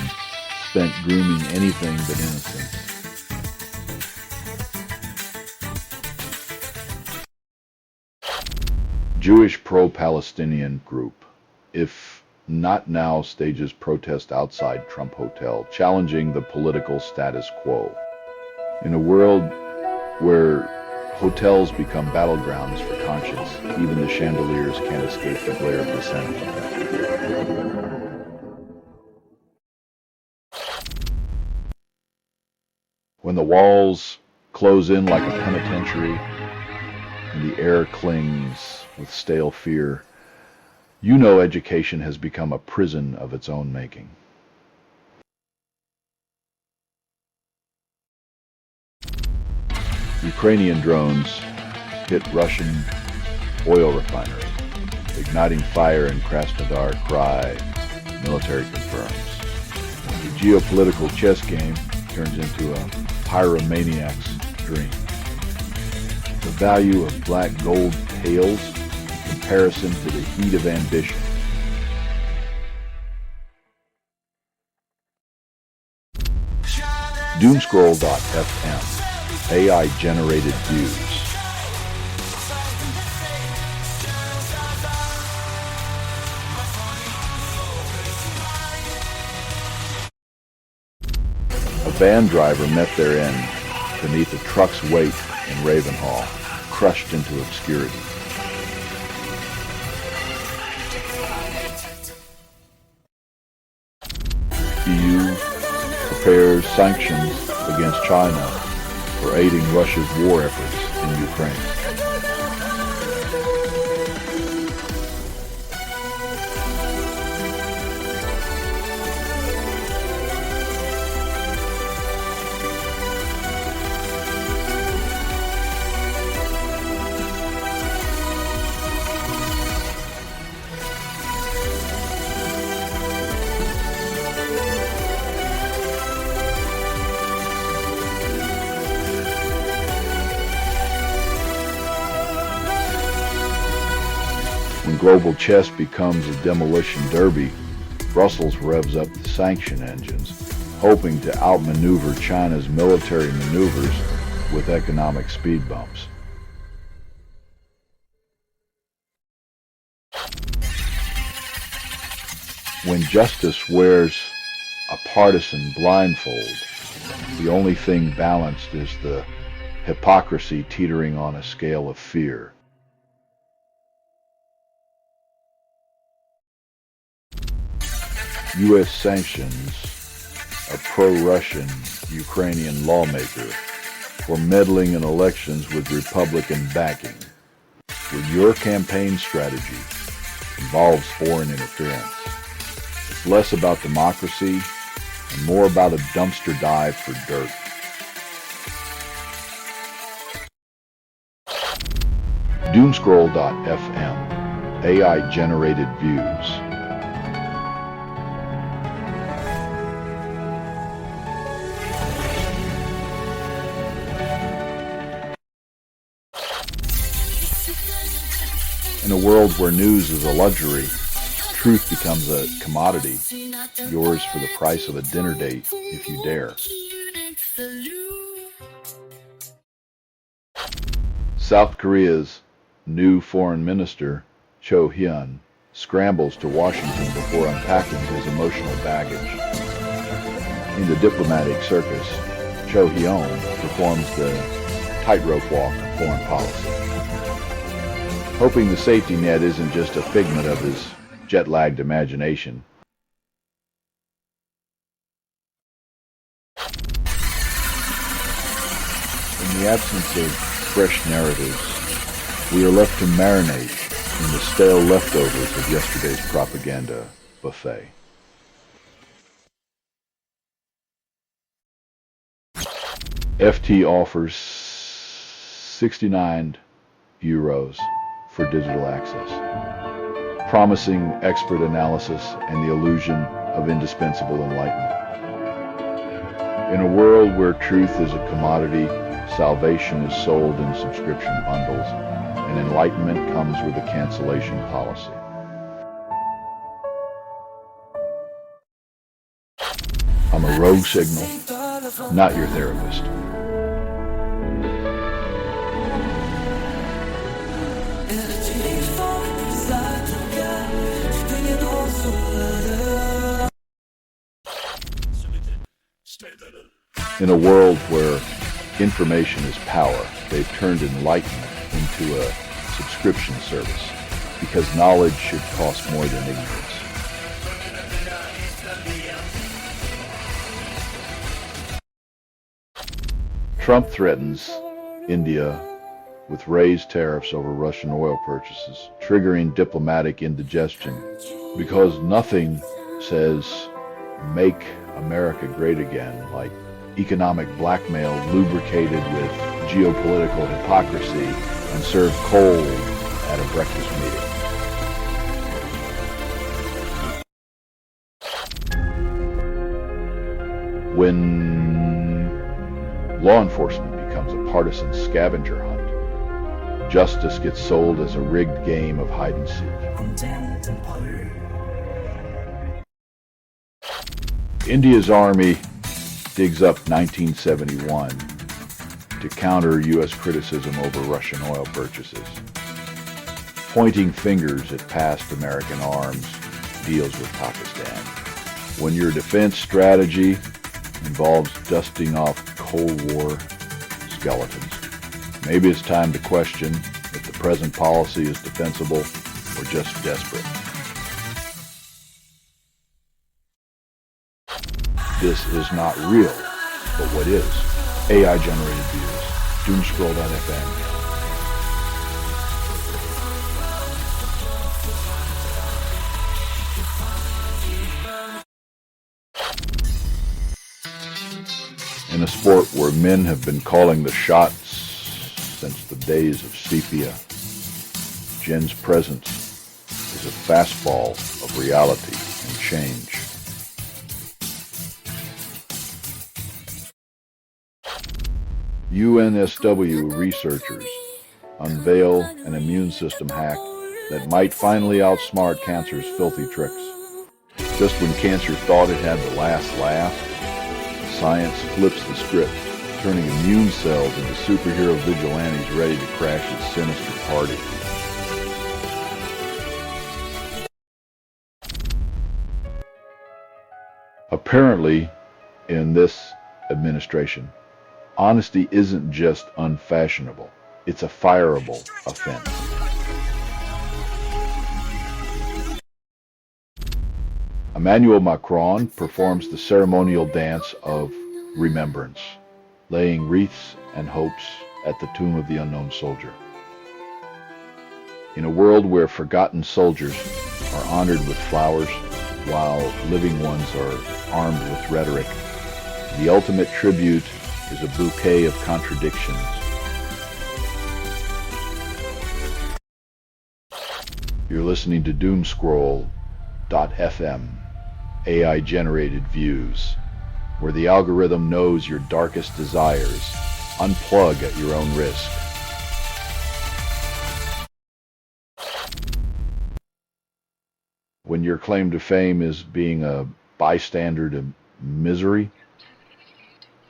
spent grooming anything but innocence. Jewish pro-Palestinian group, If Not Now, stages protest outside Trump Hotel, challenging the political status quo. In a world where hotels become battlegrounds for conscience, even the chandeliers can't escape the glare of dissent. When the walls close in like a penitentiary and the air clings with stale fear, you know education has become a prison of its own making. Ukrainian drones hit Russian oil refinery, igniting fire in Krasnodar Krai, military confirms. The geopolitical chess game turns into a pyromaniac's dream. The value of black gold pales in comparison to the heat of ambition. Doomscroll.fm, AI-generated views. A van driver met their end beneath a truck's weight in Ravenhall, crushed into obscurity. EU prepares sanctions against China for aiding Russia's war efforts in Ukraine. When global chess becomes a demolition derby, Brussels revs up the sanction engines, hoping to outmaneuver China's military maneuvers with economic speed bumps. When justice wears a partisan blindfold, the only thing balanced is the hypocrisy teetering on a scale of fear. U.S. sanctions a pro-Russian Ukrainian lawmaker for meddling in elections with Republican backing. When your campaign strategy involves foreign interference, it's less about democracy and more about a dumpster dive for dirt. Doomscroll.fm, AI-generated views. In a world where news is a luxury, truth becomes a commodity, yours for the price of a dinner date if you dare. South Korea's new foreign minister, Cho Hyun, scrambles to Washington before unpacking his emotional baggage. In the diplomatic circus, Cho Hyun performs the tightrope walk of foreign policy, hoping the safety net isn't just a figment of his jet-lagged imagination. In the absence of fresh narratives, we are left to marinate in the stale leftovers of yesterday's propaganda buffet. FT offers €69 for digital access, promising expert analysis and the illusion of indispensable enlightenment. In a world where truth is a commodity, salvation is sold in subscription bundles, and enlightenment comes with a cancellation policy. I'm a rogue signal, not your therapist. In a world where information is power, they've turned enlightenment into a subscription service because knowledge should cost more than ignorance. Trump threatens India with raised tariffs over Russian oil purchases, triggering diplomatic indigestion because nothing says "Make America Great Again" like economic blackmail lubricated with geopolitical hypocrisy and served cold at a breakfast meeting. When law enforcement becomes a partisan scavenger hunt, justice gets sold as a rigged game of hide and seek. India's army digs up 1971 to counter U.S. criticism over Russian oil purchases. Pointing fingers at past American arms deals with Pakistan. When your defense strategy involves dusting off Cold War skeletons, maybe it's time to question if the present policy is defensible or just desperate. This is not real, but what is? AI-generated views. Doomscroll.fm. In a sport where men have been calling the shots since the days of sepia, Jen's presence is a fastball of reality and change. UNSW researchers unveil an immune system hack that might finally outsmart cancer's filthy tricks. Just when cancer thought it had the last laugh, science flips the script, turning immune cells into superhero vigilantes ready to crash its sinister party. Apparently, in this administration, honesty isn't just unfashionable, it's a fireable offense. Emmanuel Macron performs the ceremonial dance of remembrance, laying wreaths and hopes at the tomb of the unknown soldier. In a world where forgotten soldiers are honored with flowers while living ones are armed with rhetoric, the ultimate tribute is a bouquet of contradictions. You're listening to Doomscroll.fm, AI-generated views, where the algorithm knows your darkest desires. Unplug at your own risk. When your claim to fame is being a bystander to misery,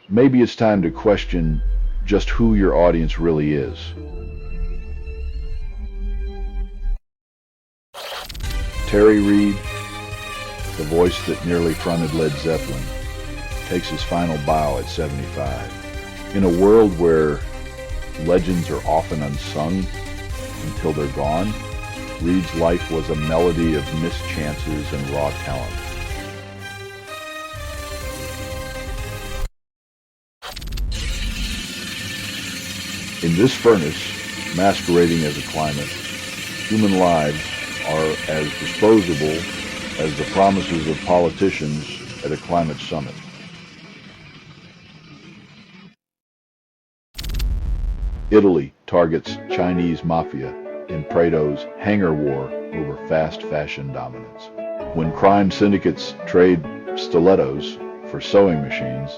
maybe it's time to question just who your audience really is. Terry Reid, the voice that nearly fronted Led Zeppelin, takes his final bow at 75. In a world where legends are often unsung until they're gone, Reid's life was a melody of missed chances and raw talent. In this furnace, masquerading as a climate, human lives are as disposable as the promises of politicians at a climate summit. Italy targets Chinese mafia in Prado's hangar war over fast fashion dominance. When crime syndicates trade stilettos for sewing machines,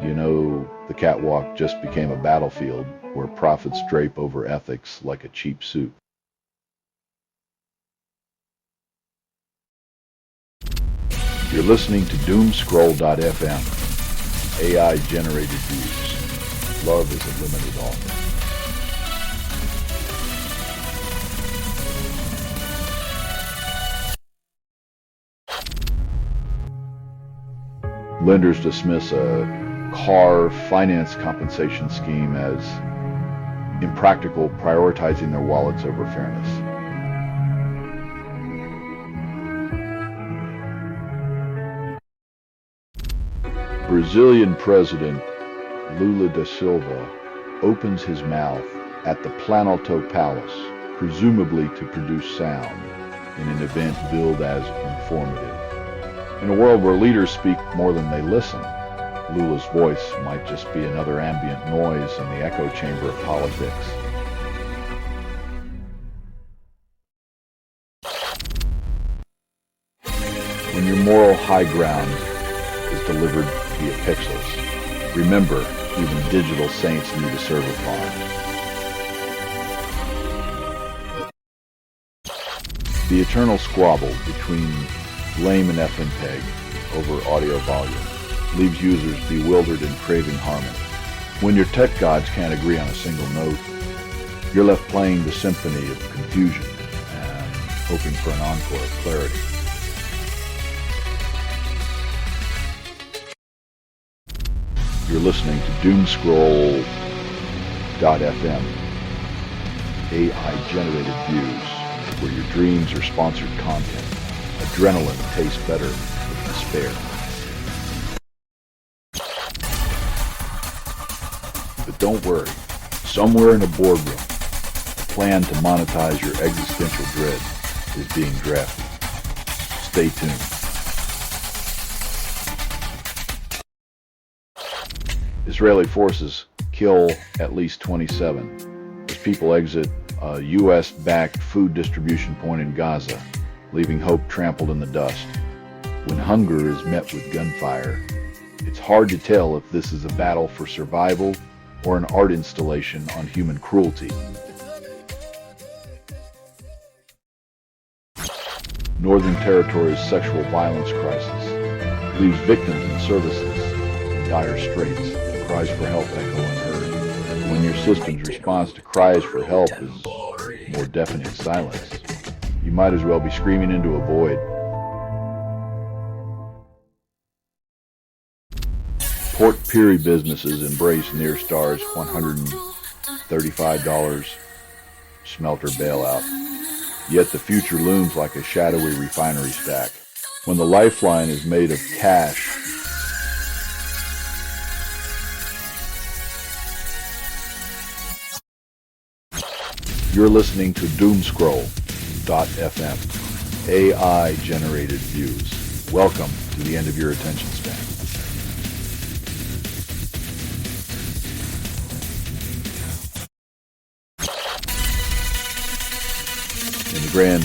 you know the catwalk just became a battlefield where profits drape over ethics like a cheap suit. You're listening to Doomscroll.fm, AI-generated views. Love is a limited offer. Lenders dismiss a car finance compensation scheme as impractical, prioritizing their wallets over fairness. Brazilian President Lula da Silva opens his mouth at the Planalto Palace, presumably to produce sound, in an event billed as informative. In a world where leaders speak more than they listen, Lula's voice might just be another ambient noise in the echo chamber of politics. When your moral high ground is delivered via pixels. Remember, even digital saints need a server farm. The eternal squabble between lame and FMPEG over audio volume leaves users bewildered and craving harmony. When your tech gods can't agree on a single note, you're left playing the symphony of confusion and hoping for an encore of clarity. You're listening to doomscroll.fm, AI-generated views, where your dreams are sponsored content. Adrenaline tastes better with despair. But don't worry, somewhere in a boardroom, a plan to monetize your existential dread is being drafted. Stay tuned. Israeli forces kill at least 27 as people exit a U.S.-backed food distribution point in Gaza, leaving hope trampled in the dust. When hunger is met with gunfire, it's hard to tell if this is a battle for survival or an art installation on human cruelty. Northern Territory's sexual violence crisis leaves victims and services in dire straits. Cries for help echo unheard. When your system's response to cries for help is more deafening silence, you might as well be screaming into a void. Port Pirie businesses embrace Nearstar's $135 smelter bailout. Yet the future looms like a shadowy refinery stack. When the lifeline is made of cash, you're listening to doomscroll.fm, AI-generated views. Welcome to the end of your attention span. In the grand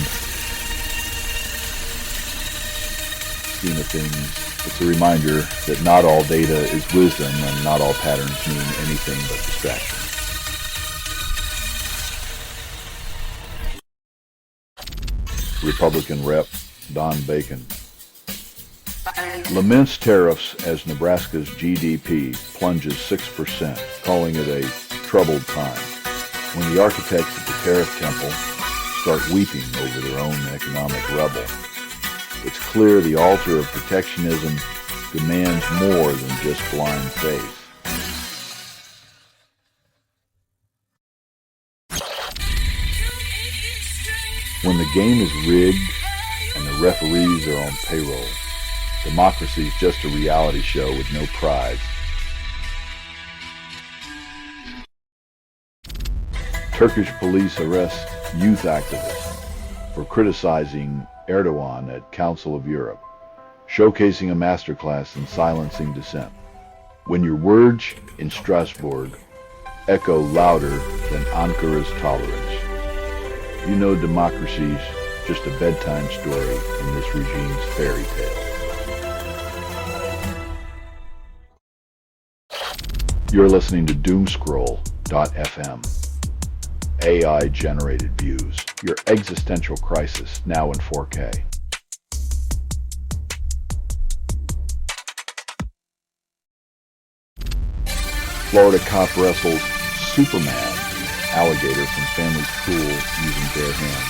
scheme of things, it's a reminder that not all data is wisdom and not all patterns mean anything but distraction. Republican Rep. Don Bacon laments tariffs as Nebraska's GDP plunges 6%, calling it a troubled time. When the architects of the tariff temple start weeping over their own economic rubble, it's clear the altar of protectionism demands more than just blind faith. When the game is rigged and the referees are on payroll, democracy is just a reality show with no prize. Turkish police arrest youth activists for criticizing Erdogan at Council of Europe, showcasing a masterclass in silencing dissent. When your words in Strasbourg echo louder than Ankara's tolerance, you know democracy's just a bedtime story in this regime's fairy tale. You're listening to doomscroll.fm, AI-generated views, your existential crisis now in 4K. Florida cop wrestles Superman alligator from family's pool using bare hands.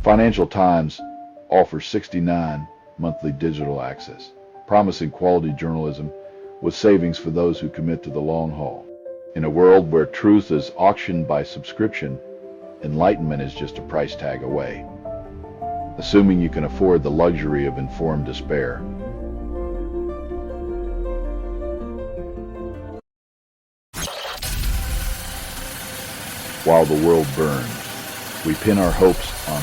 Financial Times offers $69 monthly digital access, promising quality journalism with savings for those who commit to the long haul. In a world where truth is auctioned by subscription, enlightenment is just a price tag away, assuming you can afford the luxury of informed despair. While the world burns, we pin our hopes on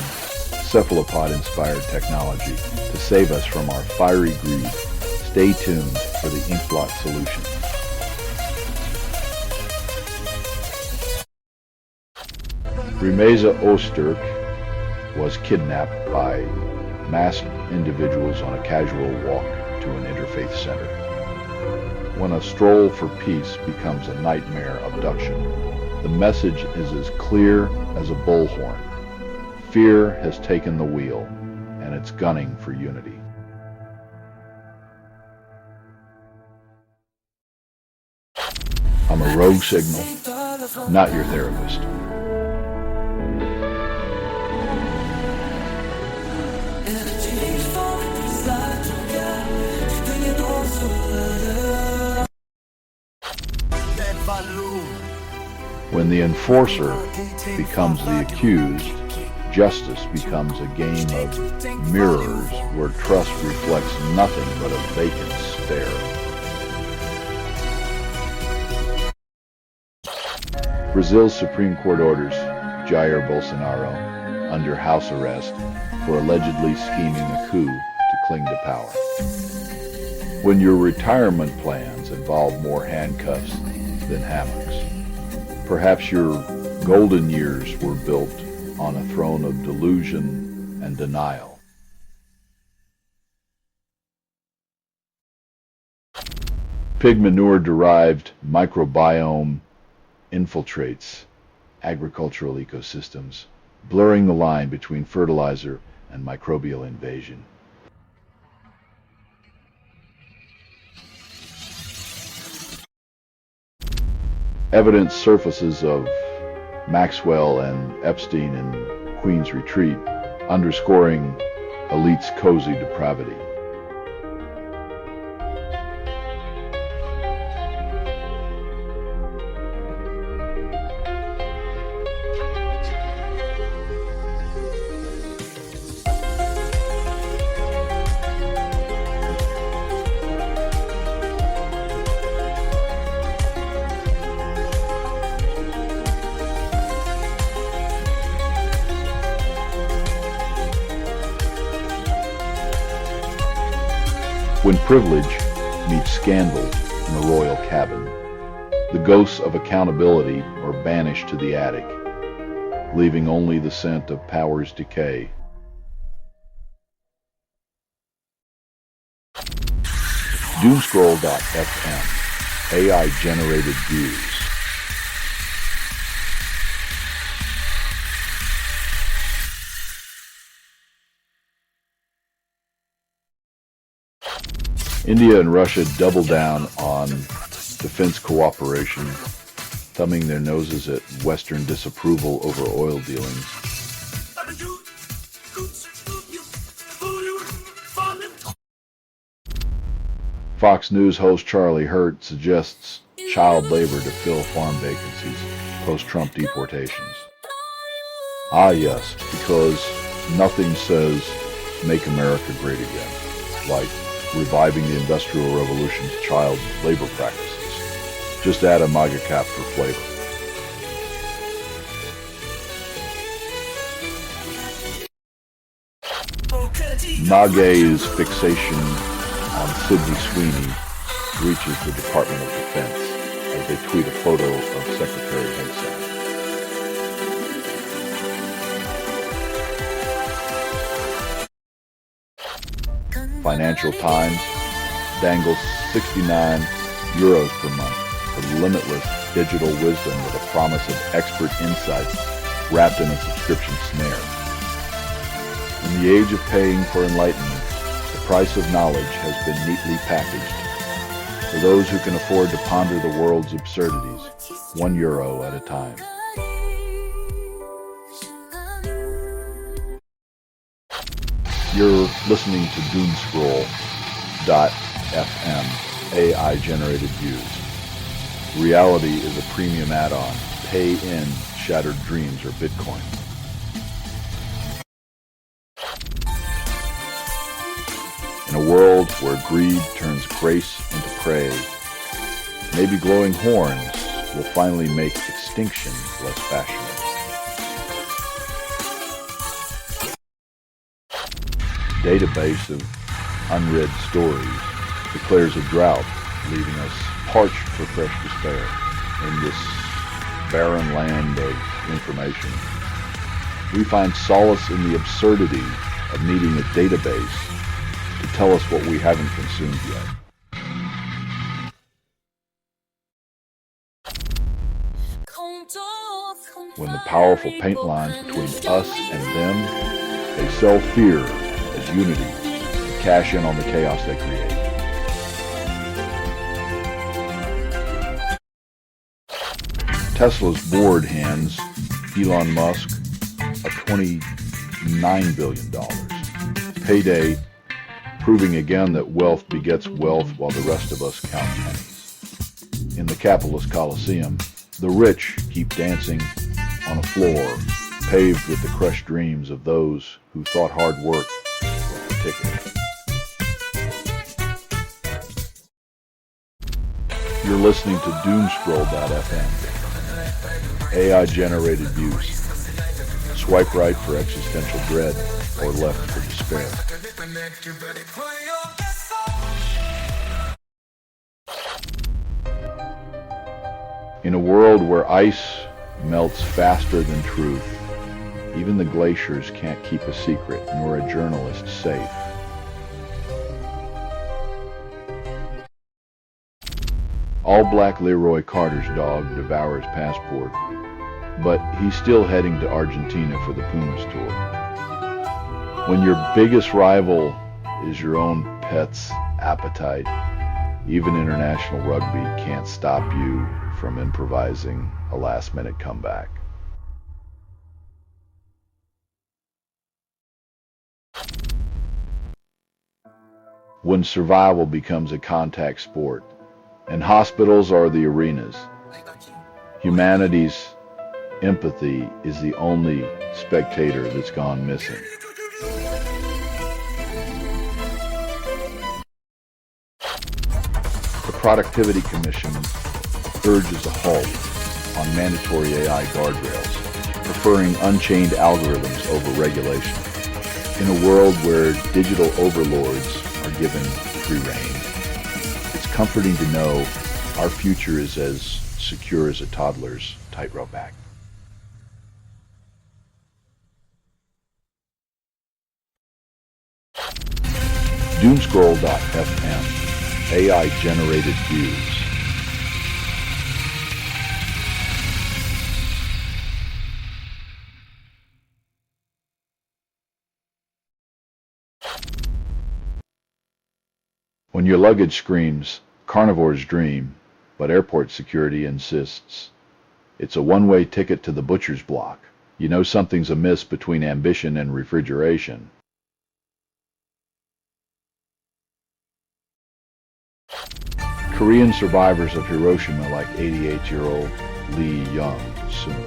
cephalopod-inspired technology to save us from our fiery greed. Stay tuned for the inkblot solution. Remeza Öztürk was kidnapped by masked individuals on a casual walk to an interfaith center. When a stroll for peace becomes a nightmare abduction, the message is as clear as a bullhorn. Fear has taken the wheel, and it's gunning for unity. I'm a rogue signal, not your therapist. When the enforcer becomes the accused, justice becomes a game of mirrors where trust reflects nothing but a vacant stare. Brazil's Supreme Court orders Jair Bolsonaro under house arrest for allegedly scheming a coup to cling to power. When your retirement plans involve more handcuffs than hammocks, perhaps your golden years were built on a throne of delusion and denial. Pig manure-derived microbiome infiltrates agricultural ecosystems, blurring the line between fertilizer and microbial invasion. Evidence surfaces of Maxwell and Epstein in Queen's Retreat, underscoring elite's cozy depravity. When privilege meets scandal in a royal cabin, the ghosts of accountability are banished to the attic, leaving only the scent of power's decay. Doomscroll.fm, AI-generated views. India and Russia double down on defense cooperation, thumbing their noses at Western disapproval over oil dealings. Fox News host Charlie Hurt suggests child labor to fill farm vacancies post-Trump deportations. Ah yes, because nothing says make America great again, like reviving the Industrial Revolution's child labor practices. Just add a MAGA cap for flavor. MAGA's fixation on Sidney Sweeney reaches the Department of Defense as they tweet a photo of Secretary Hinkson. Financial Times dangles €69 per month for limitless digital wisdom with a promise of expert insights wrapped in a subscription snare. In the age of paying for enlightenment, the price of knowledge has been neatly packaged. For those who can afford to ponder the world's absurdities, €1 at a time. You're listening to Doomscroll.fm, AI-generated views. Reality is a premium add-on. Pay in shattered dreams or Bitcoin. In a world where greed turns grace into praise, maybe glowing horns will finally make extinction less fashionable. Database of unread stories declares a drought, leaving us parched for fresh despair in this barren land of information. We find solace in the absurdity of needing a database to tell us what we haven't consumed yet. When the powerful paint lines between us and them, they sell fear as unity and cash in on the chaos they create. Tesla's board hands Elon Musk a $29 billion payday, proving again that wealth begets wealth while the rest of us count pennies. In the capitalist Coliseum, the rich keep dancing on a floor paved with the crushed dreams of those who thought hard work was the ticket. You're listening to Doomscroll.fm. AI-generated views. Swipe right for existential dread, or left for despair. In a world where ice melts faster than truth, even the glaciers can't keep a secret, nor a journalist safe. All-black Leroy Carter's dog devours passport, but he's still heading to Argentina for the Pumas tour. When your biggest rival is your own pet's appetite, even international rugby can't stop you from improvising a last-minute comeback. When survival becomes a contact sport, and hospitals are the arenas, humanity's empathy is the only spectator that's gone missing. The Productivity Commission urges a halt on mandatory AI guardrails, preferring unchained algorithms over regulation. In a world where digital overlords are given free rein, it's comforting to know our future is as secure as a toddler's tightrope act. Doomscroll.fm, AI-generated views. When your luggage screams, carnivore's dream, but airport security insists it's a one-way ticket to the butcher's block, you know something's amiss between ambition and refrigeration. Korean survivors of Hiroshima, like 88-year-old Lee Young-soon,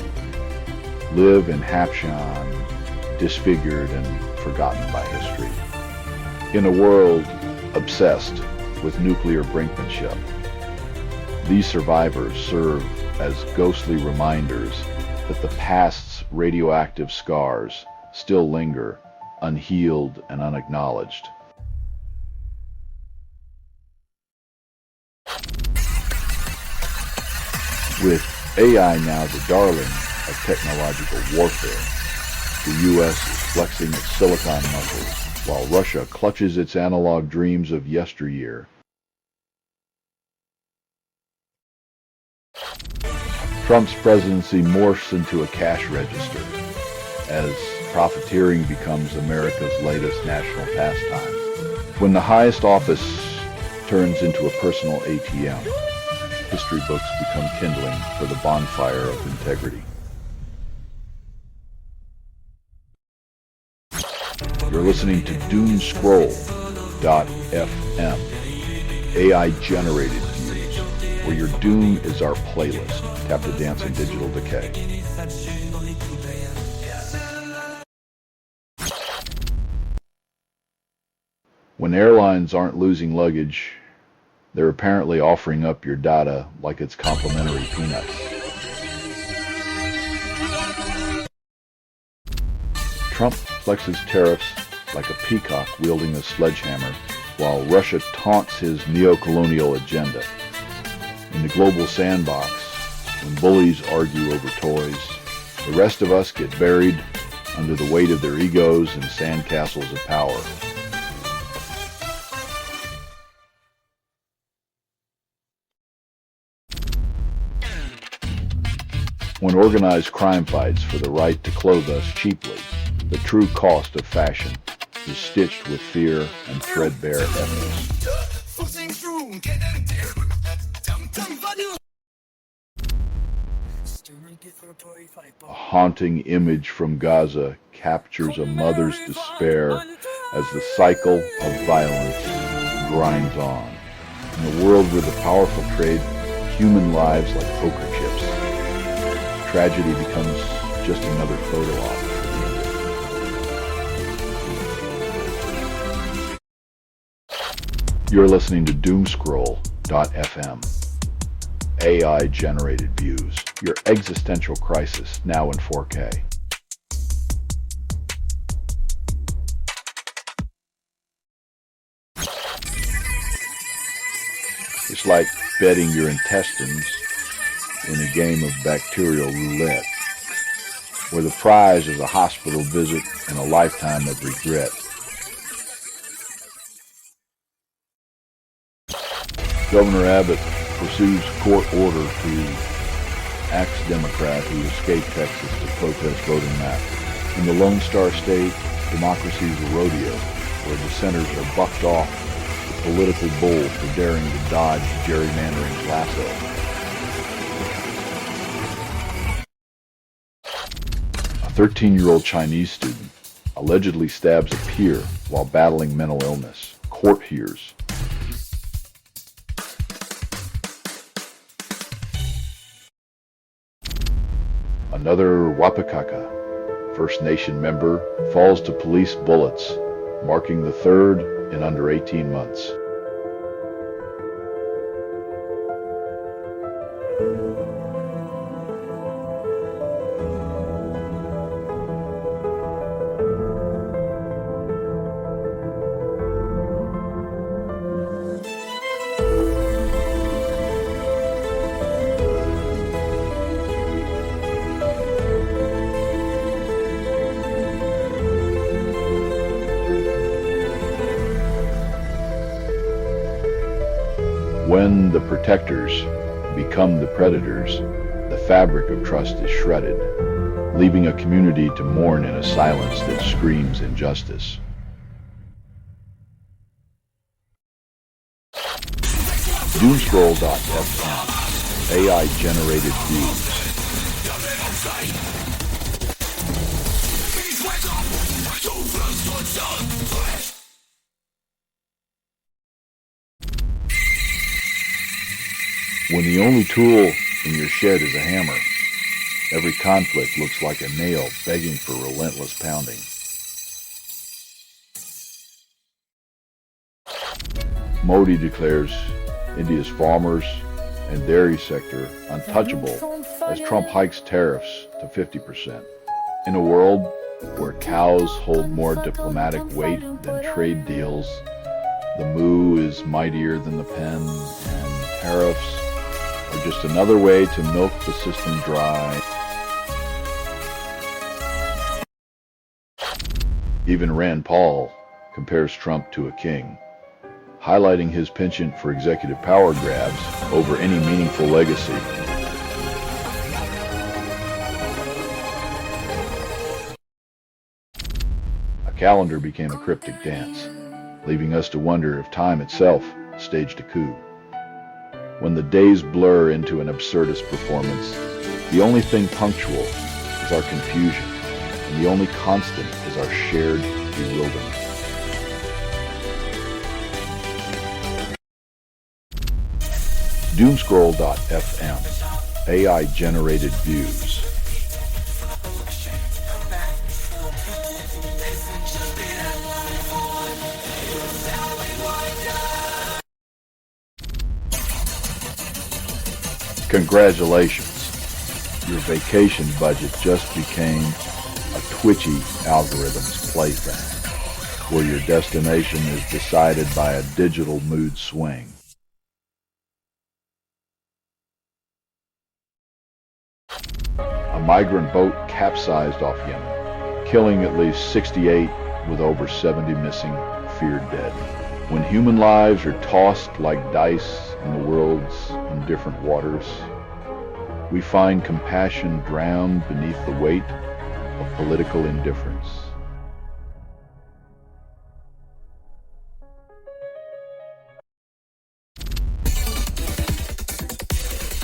live in Hapcheon, disfigured and forgotten by history. In a world obsessed with nuclear brinkmanship, these survivors serve as ghostly reminders that the past's radioactive scars still linger, unhealed and unacknowledged. With AI now the darling of technological warfare, the U.S. is flexing its silicon muscles while Russia clutches its analog dreams of yesteryear. Trump's presidency morphs into a cash register as profiteering becomes America's latest national pastime. When the highest office turns into a personal ATM, history books become kindling for the bonfire of integrity. You're listening to Doomscroll.fm, AI-generated views, where your doom is our playlist. Tap to dance in digital decay. When airlines aren't losing luggage, they're apparently offering up your data like it's complimentary peanuts. Trump flexes tariffs like a peacock wielding a sledgehammer, while Russia taunts his neocolonial agenda. In the global sandbox, when bullies argue over toys, the rest of us get buried under the weight of their egos and sandcastles of power. When organized crime fights for the right to clothe us cheaply, the true cost of fashion is stitched with fear and threadbare ethics. A haunting image from Gaza captures a mother's despair as the cycle of violence grinds on. In a world where the powerful trade human lives like poker chips, tragedy becomes just another photo op. You're listening to Doomscroll.fm. AI-generated views. Your existential crisis, now in 4K. It's like betting your intestines in a game of bacterial roulette, where the prize is a hospital visit and a lifetime of regret. Governor Abbott pursues court order to axe Democrat who escaped Texas to protest voting map. In the Lone Star State, democracy is a rodeo where dissenters are bucked off the political bull for daring to dodge gerrymandering's lasso. A 13-year-old Chinese student allegedly stabs a peer while battling mental illness. Court hears. Another Wapakaka First Nation member falls to police bullets, marking the third in under 18 months. When the protectors become the predators, the fabric of trust is shredded, leaving a community to mourn in a silence that screams injustice. Doomscroll.fm. AI-generated views. When the only tool in your shed is a hammer, every conflict looks like a nail begging for relentless pounding. Modi declares India's farmers and dairy sector untouchable as Trump hikes tariffs to 50%. In a world where cows hold more diplomatic weight than trade deals, the moo is mightier than the pen, and tariffs are just another way to milk the system dry. Even Rand Paul compares Trump to a king, highlighting his penchant for executive power grabs over any meaningful legacy. A calendar became a cryptic dance, leaving us to wonder if time itself staged a coup. When the days blur into an absurdist performance, the only thing punctual is our confusion, and the only constant is our shared bewilderment. Doomscroll.fm. AI-generated views. Congratulations, your vacation budget just became a twitchy algorithm's plaything, where your destination is decided by a digital mood swing. A migrant boat capsized off Yemen, killing at least 68 with over 70 missing, feared dead. When human lives are tossed like dice in the world's indifferent waters, we find compassion drowned beneath the weight of political indifference.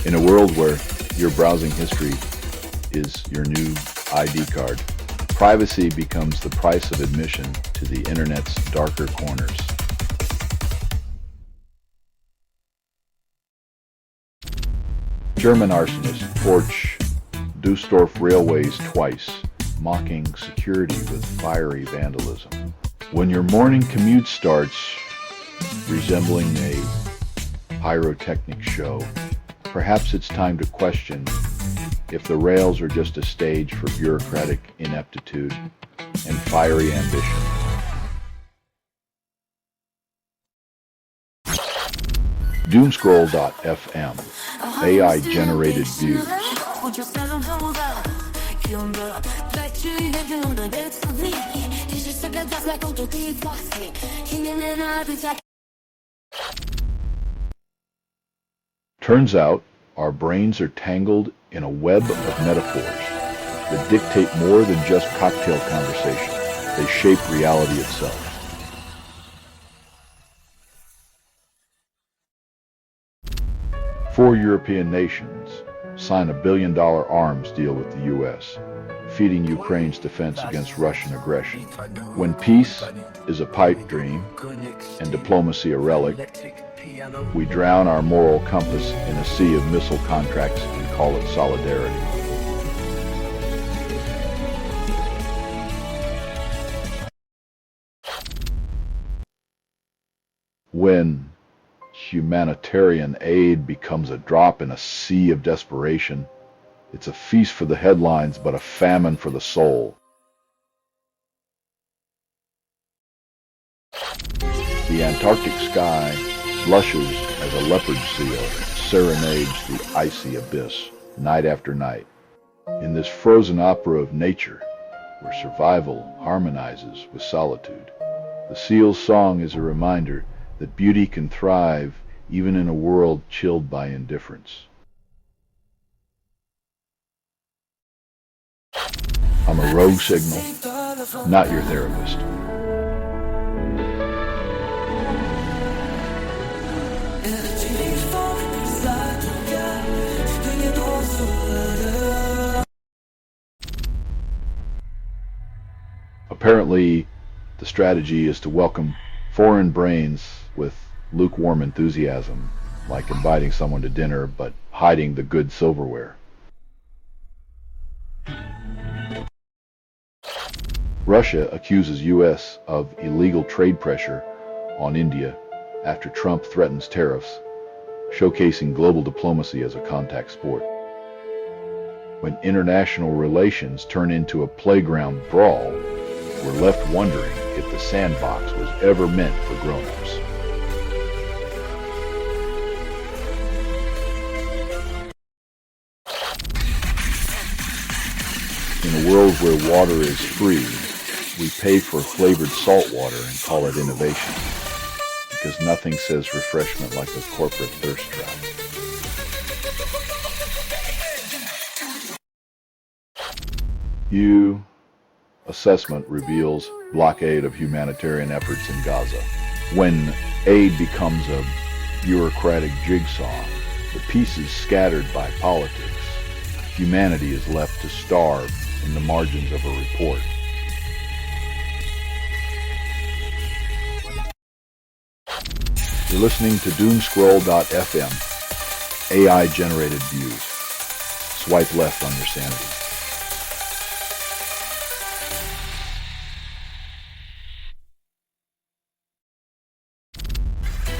In a world where your browsing history is your new ID card, privacy becomes the price of admission to the internet's darker corners. German arsonist torch Düsseldorf railways twice, mocking security with fiery vandalism. When your morning commute starts resembling a pyrotechnic show, perhaps it's time to question if the rails are just a stage for bureaucratic ineptitude and fiery ambition. Doomscroll.fm, AI-generated views. Turns out, our brains are tangled in a web of metaphors that dictate more than just cocktail conversation. They shape reality itself. 4 European nations sign a $1 billion arms deal with the U.S., feeding Ukraine's defense against Russian aggression. When peace is a pipe dream and diplomacy a relic, we drown our moral compass in a sea of missile contracts and call it solidarity. When humanitarian aid becomes a drop in a sea of desperation, it's a feast for the headlines, but a famine for the soul. The Antarctic sky blushes as a leopard seal serenades the icy abyss night after night. In this frozen opera of nature, where survival harmonizes with solitude, the seal's song is a reminder that beauty can thrive even in a world chilled by indifference. I'm a rogue signal, not your therapist. Apparently, the strategy is to welcome foreign brains with lukewarm enthusiasm, like inviting someone to dinner but hiding the good silverware. Russia accuses U.S. of illegal trade pressure on India after Trump threatens tariffs, showcasing global diplomacy as a contact sport. When international relations turn into a playground brawl, we're left wondering if the sandbox was ever meant for grown-ups. In a world where water is free, we pay for flavored salt water and call it innovation, because nothing says refreshment like a corporate thirst trap. Assessment reveals blockade of humanitarian efforts in Gaza. When aid becomes a bureaucratic jigsaw, the pieces scattered by politics, humanity is left to starve in the margins of a report. You're listening to Doomscroll.fm, AI-generated views. Swipe left on your sanity.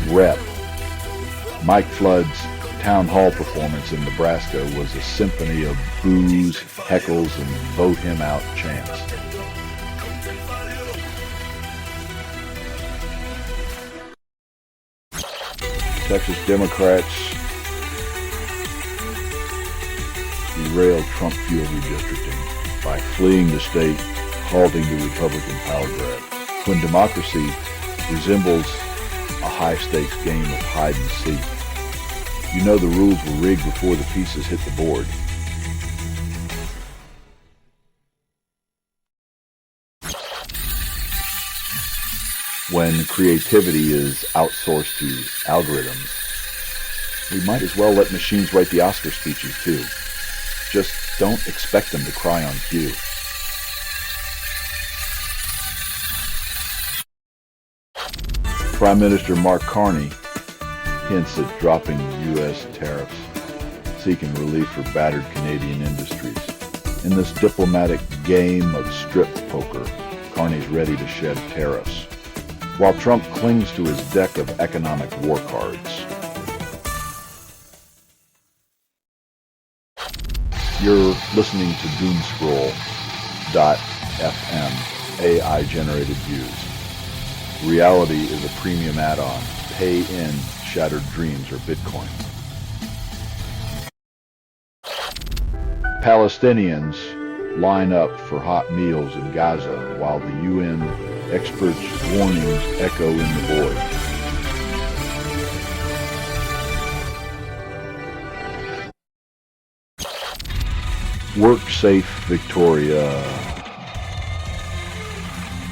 Rep. Mike Flood's town hall performance in Nebraska was a symphony of boos, heckles, and vote him out chants. Texas Democrats derailed Trump fuel redistricting by fleeing the state, halting the Republican power grab. When democracy resembles a high-stakes game of hide and seek, you know the rules were rigged before the pieces hit the board. When creativity is outsourced to algorithms, we might as well let machines write the Oscar speeches too. Just don't expect them to cry on cue. Prime Minister Mark Carney hints at dropping U.S. tariffs, seeking relief for battered Canadian industries. In this diplomatic game of strip poker, Carney's ready to shed tariffs, while Trump clings to his deck of economic war cards. You're listening to Doomscroll.fm, AI-generated views. Reality is a premium add-on. Pay in shattered dreams or Bitcoin. Palestinians line up for hot meals in Gaza while the UN experts' warnings echo in the void. WorkSafe Victoria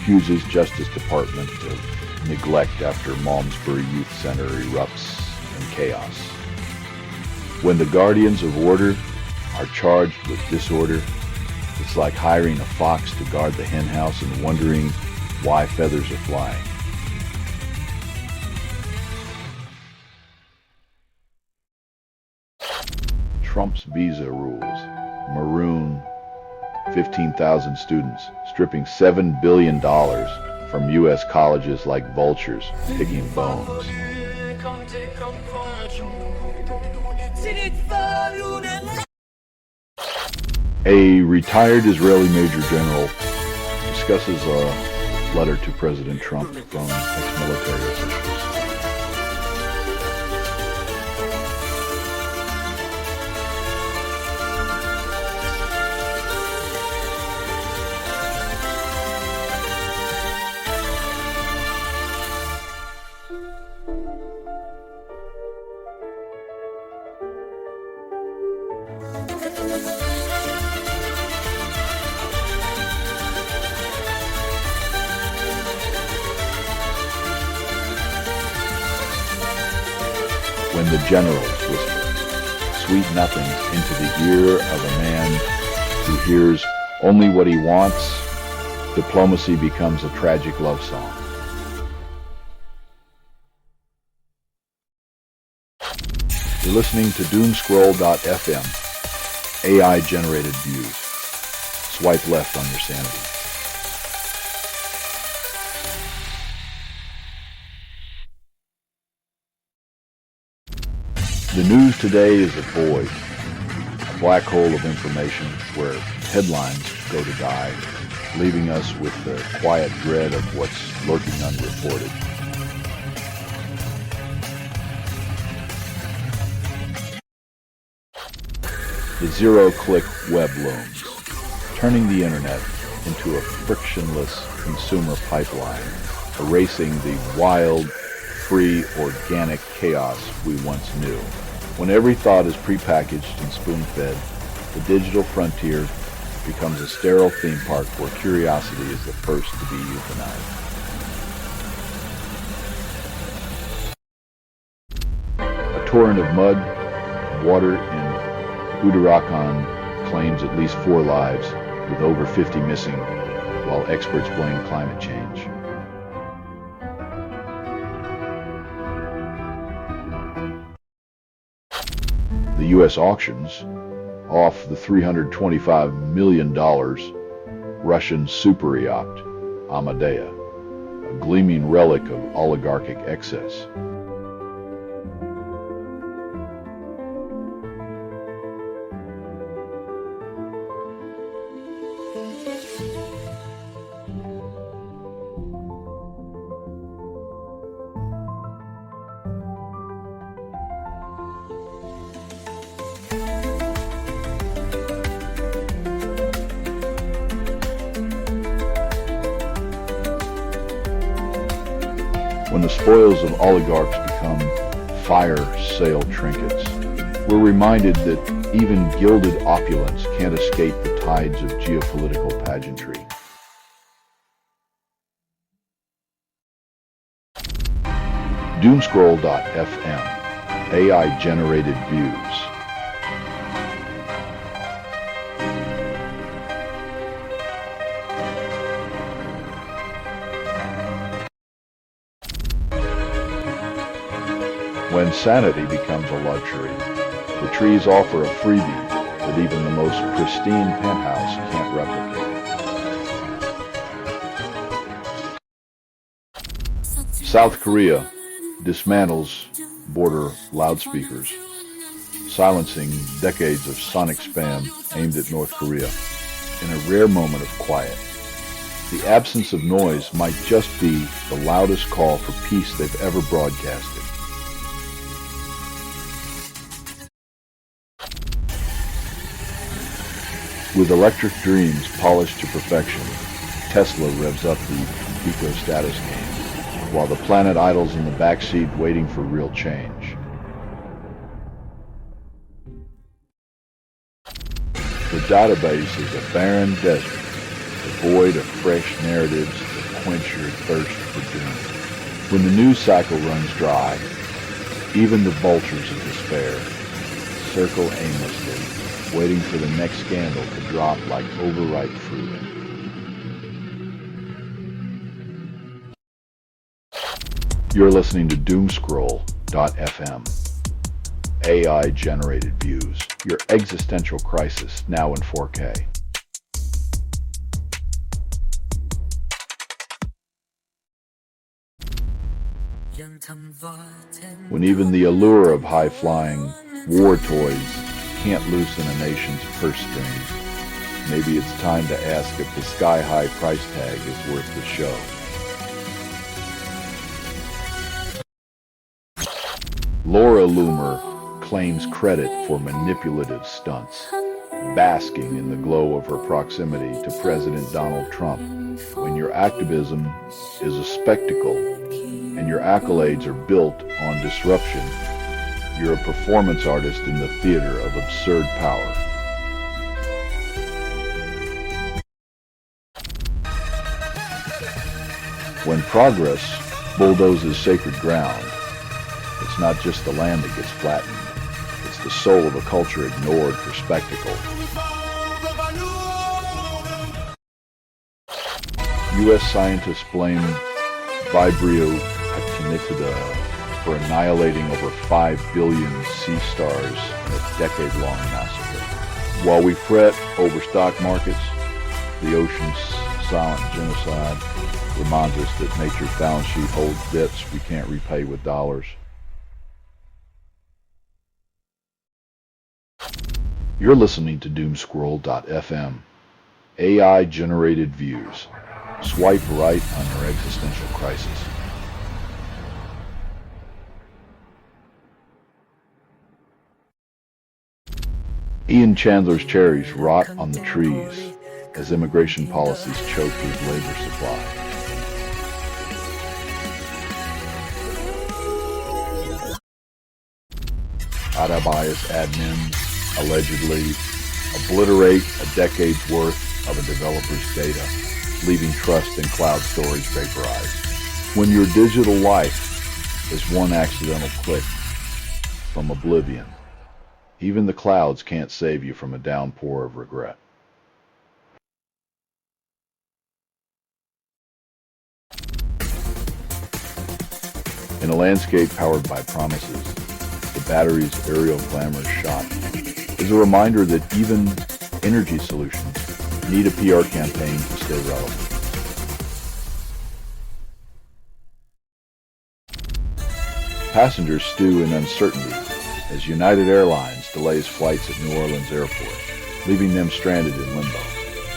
accuses Justice Department of neglect after Malmesbury Youth Center erupts in chaos. When the guardians of order are charged with disorder, it's like hiring a fox to guard the henhouse and wondering why feathers are flying. Trump's visa rules maroon 15,000 students, stripping $7 billion from U.S. colleges like vultures picking bones. A retired Israeli Major General discusses a letter to President Trump from ex-military officials. When the generals whisper sweet nothings into the ear of a man who hears only what he wants, diplomacy becomes a tragic love song. You're listening to Doomscroll.fm, AI-generated views. Swipe left on your sanity. The news today is a void, a black hole of information where headlines go to die, leaving us with the quiet dread of what's lurking unreported. The zero-click web looms, turning the internet into a frictionless consumer pipeline, erasing the wild, free, organic chaos we once knew. When every thought is prepackaged and spoon-fed, the digital frontier becomes a sterile theme park where curiosity is the first to be euthanized. A torrent of mud and water in Uttarakhand claims at least 4 lives, with over 50 missing, while experts blame climate change. The U.S. auctions off the $325 million Russian super yacht, Amadea, a gleaming relic of oligarchic excess. When the spoils of oligarchs become fire sale trinkets, we're reminded that even gilded opulence can't escape the tides of geopolitical pageantry. Doomscroll.fm, AI-generated views. When sanity becomes a luxury, the trees offer a freebie that even the most pristine penthouse can't replicate. South Korea dismantles border loudspeakers, silencing decades of sonic spam aimed at North Korea in a rare moment of quiet. The absence of noise might just be the loudest call for peace they've ever broadcasted. With electric dreams polished to perfection, Tesla revs up the eco-status game, while the planet idles in the backseat waiting for real change. The database is a barren desert, devoid of fresh narratives that quench your thirst for doom. When the news cycle runs dry, even the vultures of despair circle aimlessly, waiting for the next scandal to drop like overripe fruit. You're listening to Doomscroll.fm, AI-generated views, your existential crisis now in 4K. When even the allure of high-flying war toys can't loosen a nation's purse strings, maybe it's time to ask if the sky-high price tag is worth the show. Laura Loomer claims credit for manipulative stunts, basking in the glow of her proximity to President Donald Trump. When your activism is a spectacle and your accolades are built on disruption, you're a performance artist in the theater of absurd power. When progress bulldozes sacred ground, it's not just the land that gets flattened, it's the soul of a culture ignored for spectacle. U.S. scientists blame Vibrio pectinifida for annihilating over 5 billion sea stars in a decade-long massacre. While we fret over stock markets, the ocean's silent genocide reminds us that nature's balance sheet holds debts we can't repay with dollars. You're listening to Doomscroll.fm, AI-generated views. Swipe right on your existential crisis. Ian Chandler's cherries rot on the trees as immigration policies choke his labor supply. Out-of-bias admins allegedly obliterate a decade's worth of a developer's data, leaving trust in cloud storage vaporized. When your digital life is one accidental click from oblivion, even the clouds can't save you from a downpour of regret. In a landscape powered by promises, the battery's aerial glamour shot is a reminder that even energy solutions need a PR campaign to stay relevant. Passengers stew in uncertainty as United Airlines delays flights at New Orleans Airport, leaving them stranded in limbo.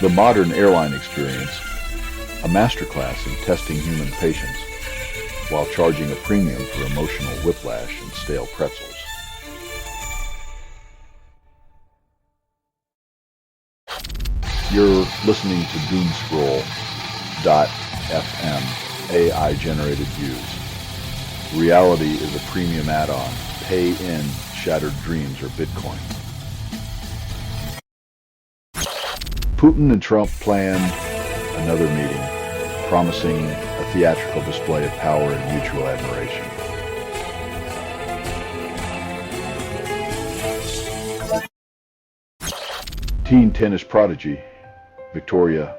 The modern airline experience, a masterclass in testing human patience, while charging a premium for emotional whiplash and stale pretzels. You're listening to Doomscroll.fm, AI-generated views. Reality is a premium add-on. Pay in shattered dreams or Bitcoin. Putin and Trump plan another meeting, promising a theatrical display of power and mutual admiration. Teen tennis prodigy Victoria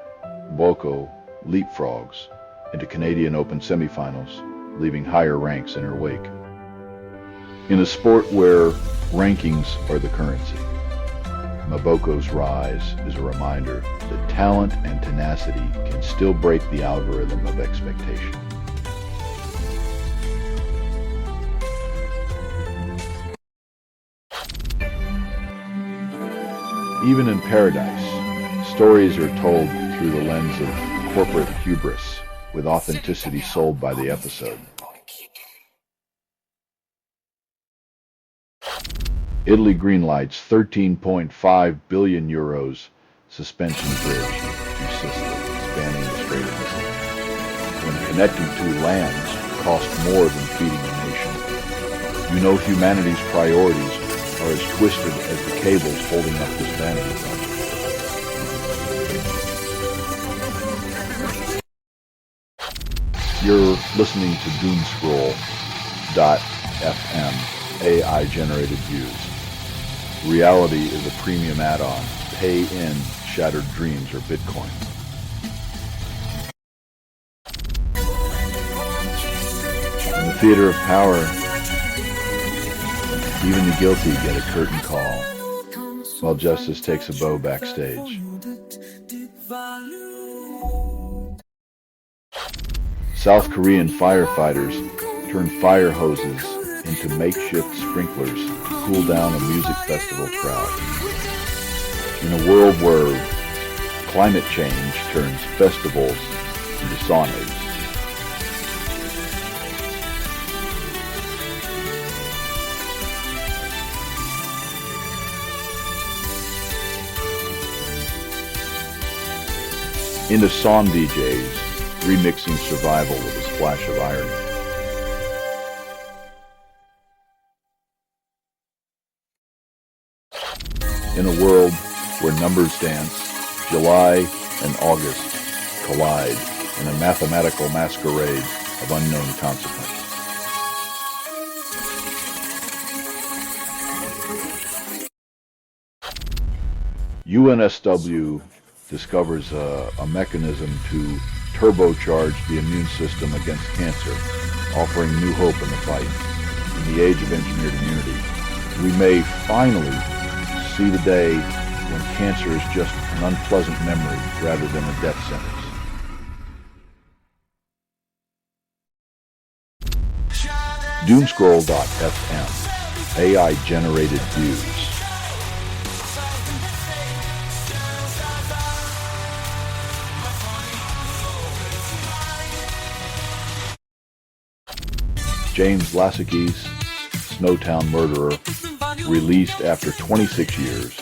Boko leapfrogs into Canadian Open semifinals, leaving higher ranks in her wake. In a sport where rankings are the currency, Maboko's rise is a reminder that talent and tenacity can still break the algorithm of expectation. Even in paradise, stories are told through the lens of corporate hubris, with authenticity sold by the episode. Italy greenlights 13.5 billion euros suspension bridge to Sicily, spanning the Strait of Messina. When connecting two lands costs more than feeding a nation, you know humanity's priorities are as twisted as the cables holding up this vanity project. You're listening to Doomscroll.fm, AI-generated views. Reality is a premium add-on. Pay in shattered dreams or Bitcoin. In the theater of power, even the guilty get a curtain call, while justice takes a bow backstage. South Korean firefighters turn fire hoses into makeshift sprinklers to cool down a music festival crowd. In a world where climate change turns festivals into saunas. Into song DJs, remixing survival with a splash of irony. In a world where numbers dance, July and August collide in a mathematical masquerade of unknown consequence. UNSW discovers a mechanism to turbocharge the immune system against cancer, offering new hope in the fight. In the age of engineered immunity, we may finally see the day when cancer is just an unpleasant memory rather than a death sentence. Doomscroll.fm, AI-generated views. James Lasicki's Snowtown Murderer, released after 26 years,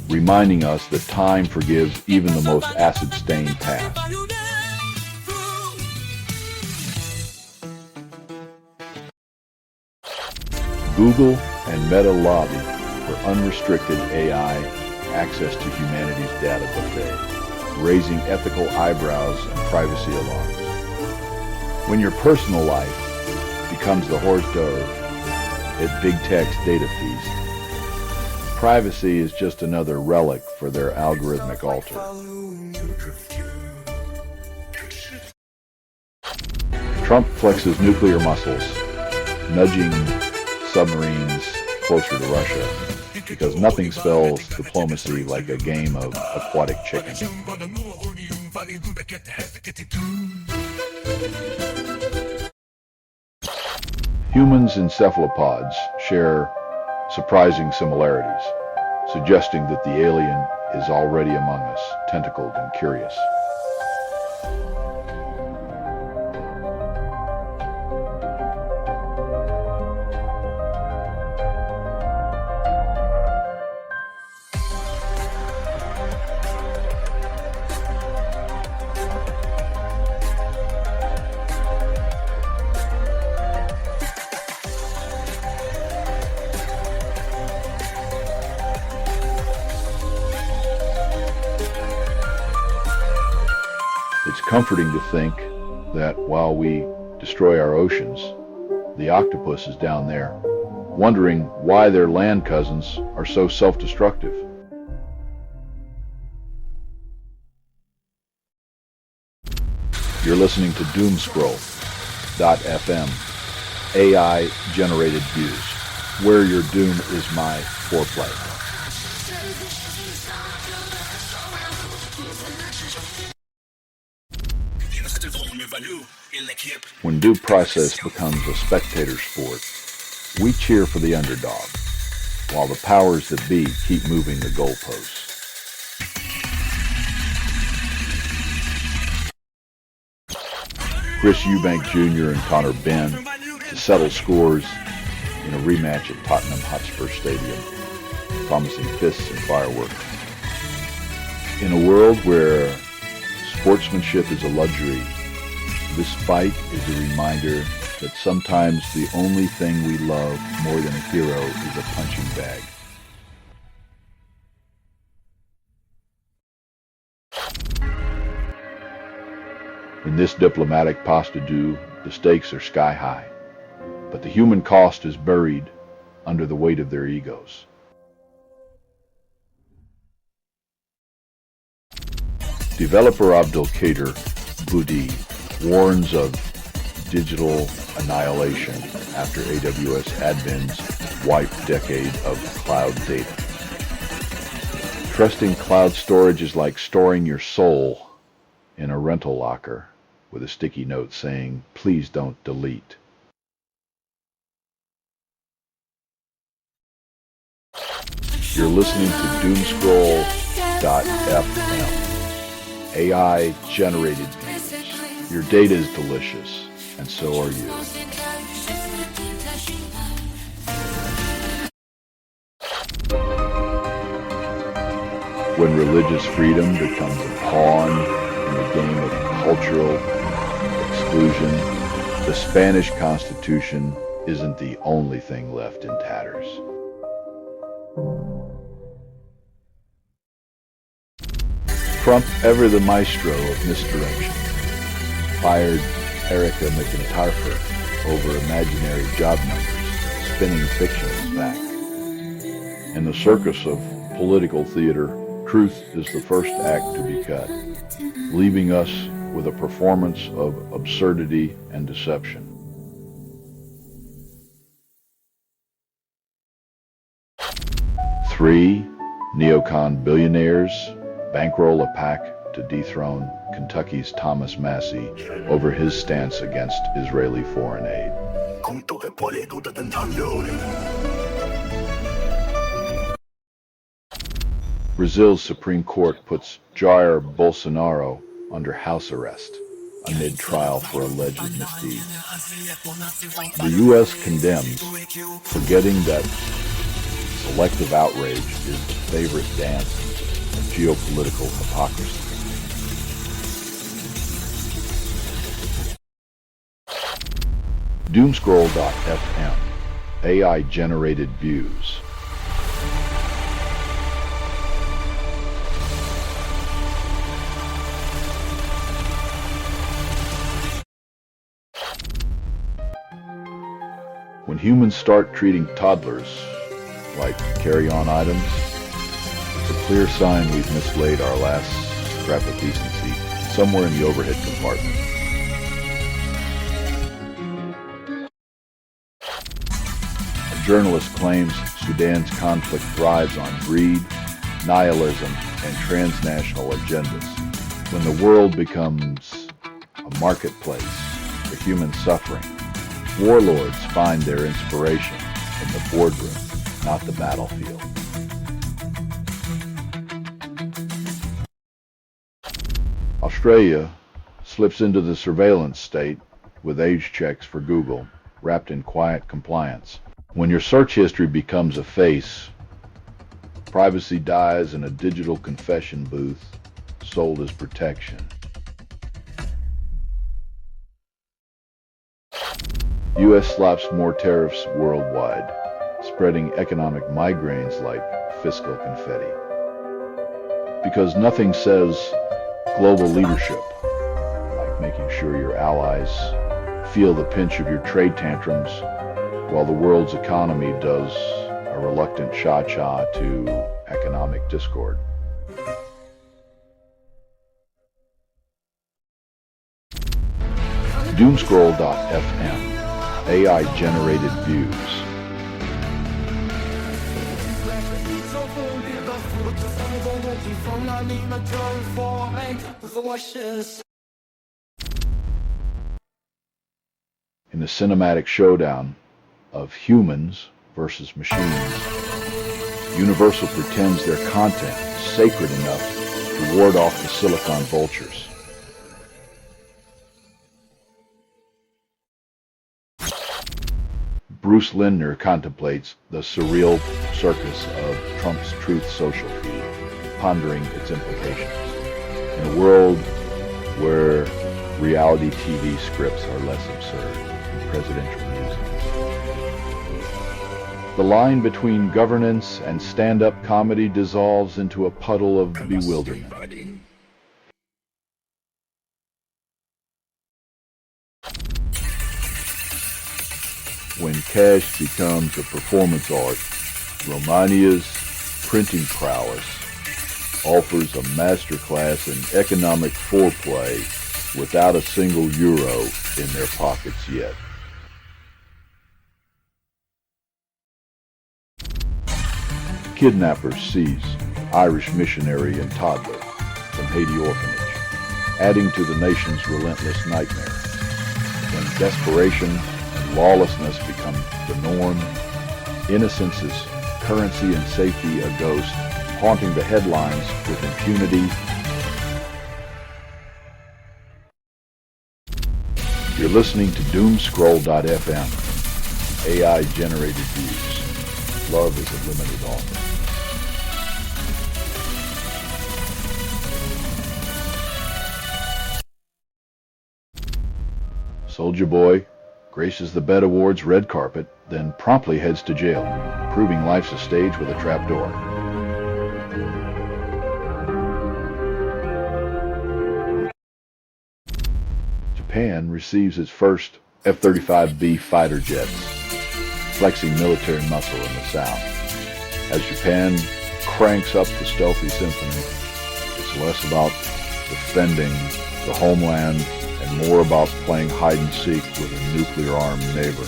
reminding us that time forgives even the most acid-stained past. Google and Meta lobby for unrestricted AI access to humanity's data buffet, raising ethical eyebrows and privacy alarms. When your personal life becomes the hors d'oeuvre at Big Tech's data feast, privacy is just another relic for their algorithmic altar. Trump flexes nuclear muscles, nudging submarines closer to Russia, because nothing spells diplomacy like a game of aquatic chicken. Humans and cephalopods share surprising similarities, suggesting that the alien is already among us, tentacled and curious. comforting to think that while we destroy our oceans, the octopus is down there, wondering why their land cousins are so self-destructive. You're listening to Doomscroll.fm, AI-generated views, where your doom is my foreplay. When due process becomes a spectator sport, we cheer for the underdog, while the powers that be keep moving the goalposts. Chris Eubank Jr. and Connor Benn to settle scores in a rematch at Tottenham Hotspur Stadium, promising fists and fireworks. In a world where sportsmanship is a luxury, this fight is a reminder that sometimes the only thing we love more than a hero is a punching bag. In this diplomatic pas de deux, the stakes are sky high, but the human cost is buried under the weight of their egos. Developer Abdelkader Boudi warns of digital annihilation after AWS admins wipe decade of cloud data. Trusting cloud storage is like storing your soul in a rental locker with a sticky note saying, "Please don't delete." You're listening to Doomscroll.fm, AI-generated views. Your data is delicious, and so are you. When religious freedom becomes a pawn in the game of cultural exclusion, the Spanish Constitution isn't the only thing left in tatters. Trump, ever the maestro of misdirection, fired Erica McIntyre over imaginary job numbers, spinning fiction as fact. In the circus of political theater, truth is the first act to be cut, leaving us with a performance of absurdity and deception. Three neocon billionaires bankroll a pact to dethrone Kentucky's Thomas Massey over his stance against Israeli foreign aid. Brazil's Supreme Court puts Jair Bolsonaro under house arrest amid trial for alleged misdeeds. The U.S. condemns, forgetting that selective outrage is the favorite dance of geopolitical hypocrisy. Doomscroll.fm, AI-generated views. When humans start treating toddlers like carry-on items, it's a clear sign we've mislaid our last scrap of decency somewhere in the overhead compartment. A journalist claims Sudan's conflict thrives on greed, nihilism, and transnational agendas. When the world becomes a marketplace for human suffering, warlords find their inspiration in the boardroom, not the battlefield. Australia slips into the surveillance state with age checks for Google, wrapped in quiet compliance. When your search history becomes a face, privacy dies in a digital confession booth sold as protection. U.S. slaps more tariffs worldwide, spreading economic migraines like fiscal confetti. Because nothing says global leadership making sure your allies feel the pinch of your trade tantrums while the world's economy does a reluctant cha-cha to economic discord. Doomscroll.fm, AI-generated views. In the cinematic showdown of humans versus machines, Universal pretends their content is sacred enough to ward off the silicon vultures. Bruce Lindner contemplates the surreal circus of Trump's Truth Social feed, pondering its implications. In a world where reality TV scripts are less absurd than presidential musings, the line between governance and stand-up comedy dissolves into a puddle of bewilderment. When cash becomes a performance art, Romania's printing prowess offers a masterclass in economic foreplay without a single euro in their pockets yet. Kidnappers seize Irish missionary and toddler from Haiti orphanage, adding to the nation's relentless nightmare. When desperation and lawlessness become the norm, innocence is currency and safety a ghost, haunting the headlines with impunity. You're listening to Doomscroll.fm, AI-generated views. Love is a limited offer. Soldier Boy graces the BET Awards red carpet, then promptly heads to jail, proving life's a stage with a trapdoor. Japan receives its first F-35B fighter jets, flexing military muscle in the South. As Japan cranks up the stealthy symphony, it's less about defending the homeland and more about playing hide-and-seek with a nuclear-armed neighbor.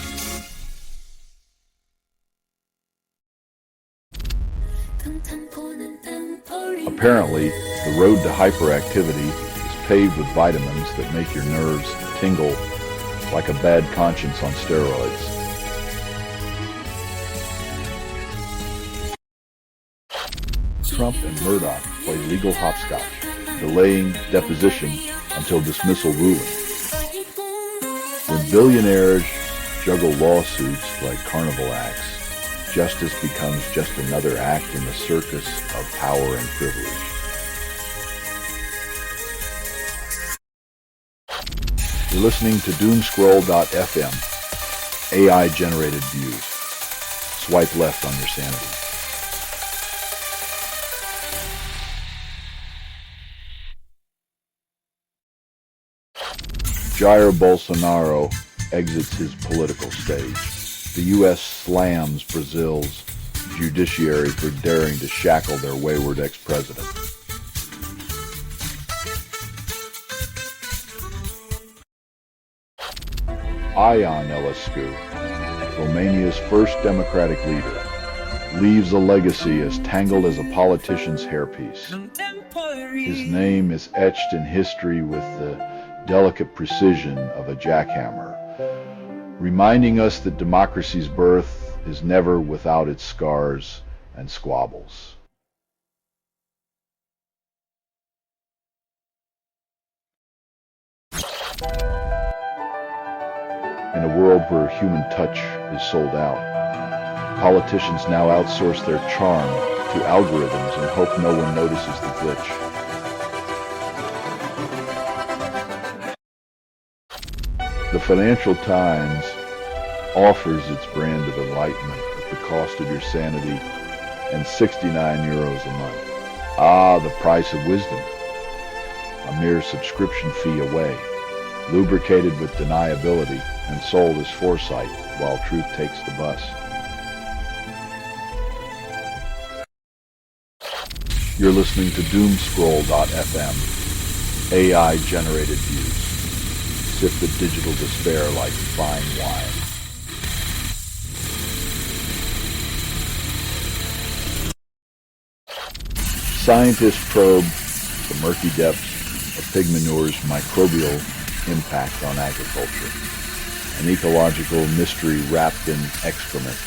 Apparently, the road to hyperactivity is paved with vitamins that make your nerves tingle like a bad conscience on steroids. Trump and Murdoch play legal hopscotch, delaying deposition until dismissal ruling. When billionaires juggle lawsuits like carnival acts, justice becomes just another act in the circus of power and privilege. You're listening to Doomscroll.fm, AI-generated views. Swipe left on your sanity. Jair Bolsonaro exits his political stage. The U.S. slams Brazil's judiciary for daring to shackle their wayward ex-president. Ion Iliescu, Romania's first democratic leader, leaves a legacy as tangled as a politician's hairpiece. His name is etched in history with the delicate precision of a jackhammer, reminding us that democracy's birth is never without its scars and squabbles. In a world where human touch is sold out, politicians now outsource their charm to algorithms and hope no one notices the glitch. The Financial Times offers its brand of enlightenment at the cost of your sanity and 69 euros a month. Ah, the price of wisdom. A mere subscription fee away. lubricated with deniability and sold as foresight while truth takes the bus. You're listening to Doomscroll.fm, AI-generated views. Sip the digital despair like fine wine. Scientists probe the murky depths of pig manure's microbial impact on agriculture, an ecological mystery wrapped in excrement.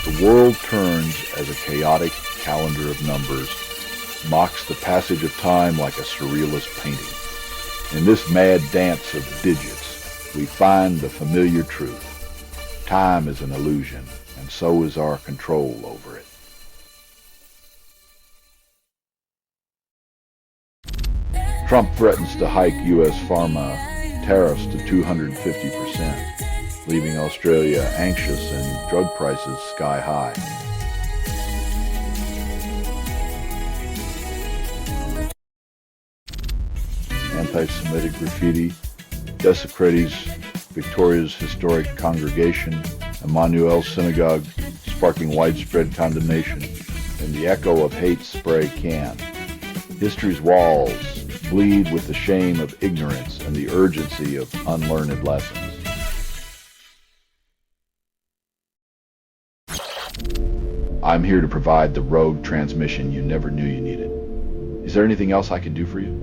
The world turns as a chaotic calendar of numbers mocks the passage of time like a surrealist painting. In this mad dance of digits, we find the familiar truth. Time is an illusion, and so is our control over it. Trump threatens to hike U.S. pharma tariffs to 250%, leaving Australia anxious and drug prices sky high. Anti-Semitic graffiti desecrates Victoria's historic congregation, Emmanuel Synagogue, sparking widespread condemnation, and the echo of hate spray can. History's walls bleed with the shame of ignorance and the urgency of unlearned lessons. I'm here to provide the rogue transmission you never knew you needed. Is there anything else I can do for you?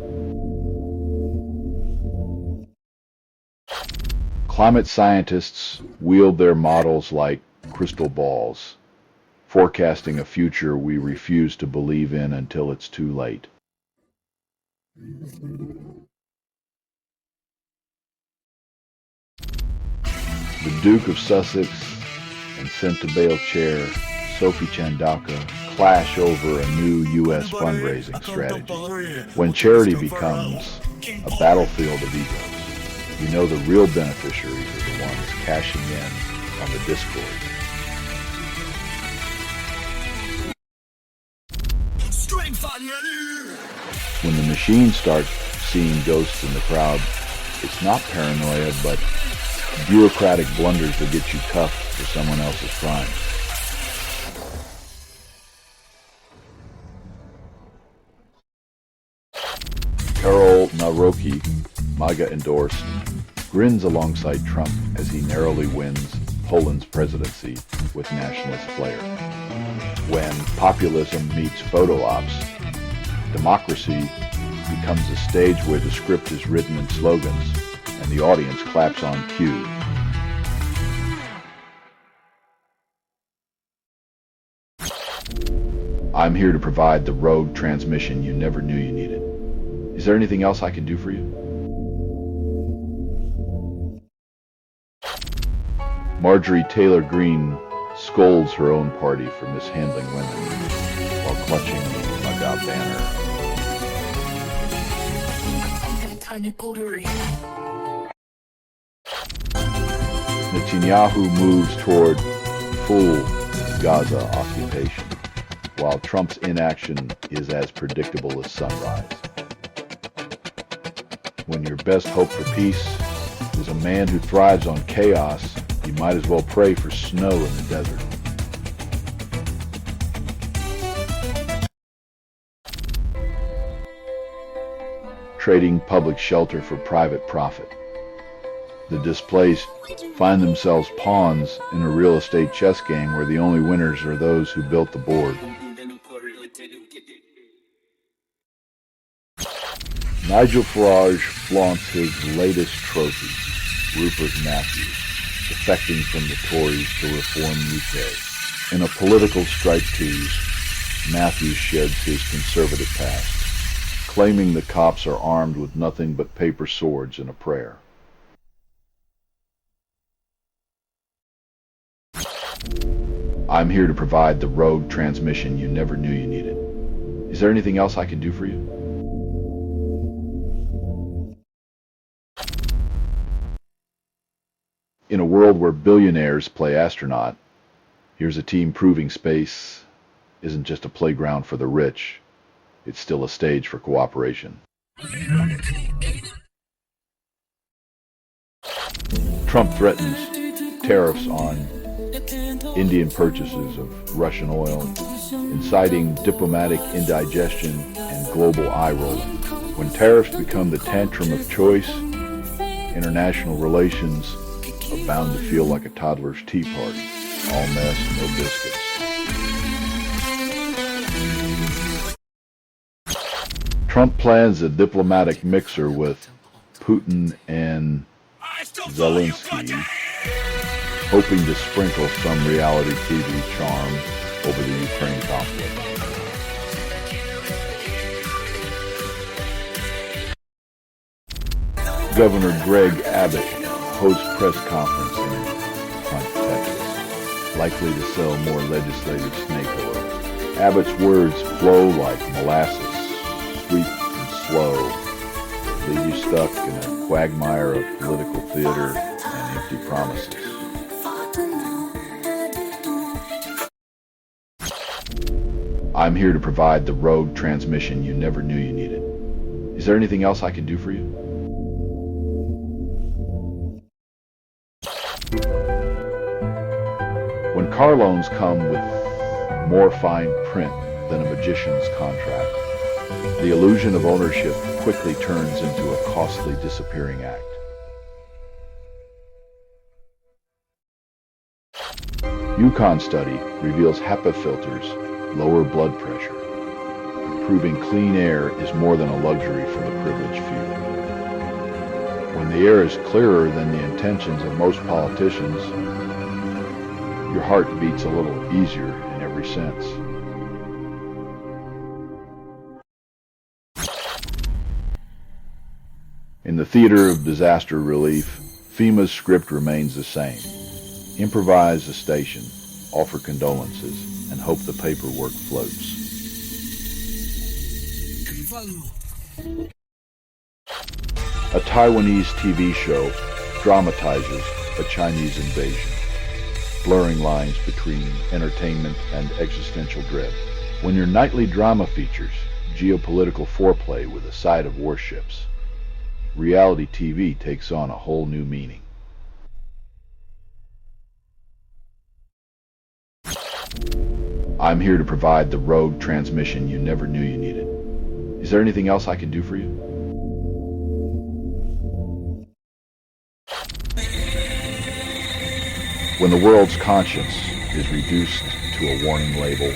Climate scientists wield their models like crystal balls, forecasting a future we refuse to believe in until it's too late. The Duke of Sussex and sent-to-bail chair Sophie Chandauka clash over a new U.S. fundraising strategy. When charity becomes a battlefield of egos, you know the real beneficiaries are the ones cashing in on the discord. When the machine starts seeing ghosts in the crowd, it's not paranoia, but bureaucratic blunders that get you cuffed for someone else's crimes. Karol Nawrocki, MAGA-endorsed, grins alongside Trump as he narrowly wins Poland's presidency with nationalist flair. When populism meets photo ops, democracy becomes a stage where the script is written in slogans and the audience claps on cue. I'm here to provide the rogue transmission you never knew you needed. Is there anything else I can do for you? Marjorie Taylor Greene scolds her own party for mishandling women while clutching the MAGA banner. Netanyahu moves toward full Gaza occupation, while Trump's inaction is as predictable as sunrise. When your best hope for peace is a man who thrives on chaos, you might as well pray for snow in the desert. Trading public shelter for private profit. The displaced find themselves pawns in a real estate chess game where the only winners are those who built the board. Nigel Farage flaunts his latest trophy, Rupert Matthews, defecting from the Tories to reform UK. In a political strike tease, Matthews sheds his conservative past, claiming the cops are armed with nothing but paper swords and a prayer. I'm here to provide the rogue transmission you never knew you needed. Is there anything else I can do for you? In a world where billionaires play astronaut, here's a team proving space isn't just a playground for the rich, it's still a stage for cooperation. Trump threatens tariffs on Indian purchases of Russian oil, inciting diplomatic indigestion and global eye-rolling. When tariffs become the tantrum of choice, international relations are bound to feel like a toddler's tea party. All mess, no biscuits. Trump plans a diplomatic mixer with Putin and Zelensky, hoping to sprinkle some reality TV charm over the Ukraine conflict. Governor Greg Abbott hosts press conference in Hunt, Texas, likely to sell more legislative snake oil. Abbott's words flow like molasses, sweet and slow, leave you stuck in a quagmire of political theater and empty promises. I'm here to provide the rogue transmission you never knew you needed. Is there anything else I can do for you? When car loans come with more fine print than a magician's contract, the illusion of ownership quickly turns into a costly disappearing act. Yukon study reveals HEPA filters lower blood pressure, proving clean air is more than a luxury for the privileged few. When the air is clearer than the intentions of most politicians, your heart beats a little easier in every sense. In the theater of disaster relief, FEMA's script remains the same. Improvise a station, offer condolences, and hope the paperwork floats. A Taiwanese TV show dramatizes a Chinese invasion, blurring lines between entertainment and existential dread. When your nightly drama features geopolitical foreplay with a side of warships, reality TV takes on a whole new meaning. I'm here to provide the rogue transmission you never knew you needed. Is there anything else I can do for you? When the world's conscience is reduced to a warning label,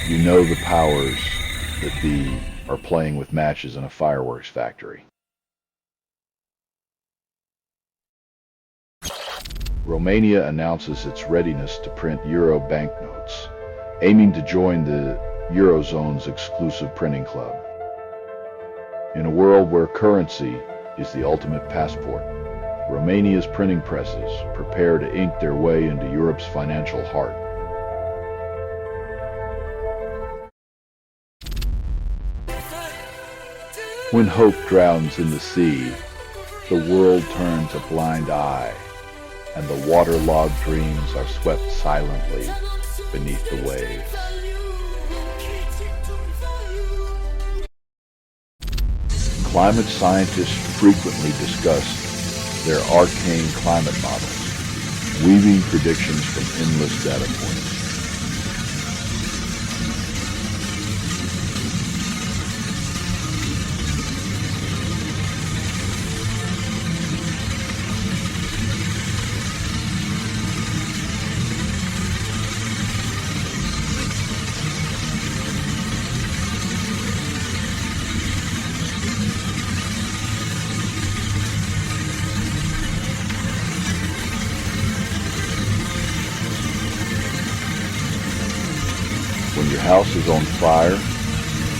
you know the powers that be are playing with matches in a fireworks factory. Romania announces its readiness to print euro banknotes, aiming to join the Eurozone's exclusive printing club. In a world where currency is the ultimate passport, Romania's printing presses prepare to ink their way into Europe's financial heart. When hope drowns in the sea, the world turns a blind eye, and the waterlogged dreams are swept silently beneath the waves. Climate scientists frequently discuss their arcane climate models, weaving predictions from endless data points. When your house is on fire,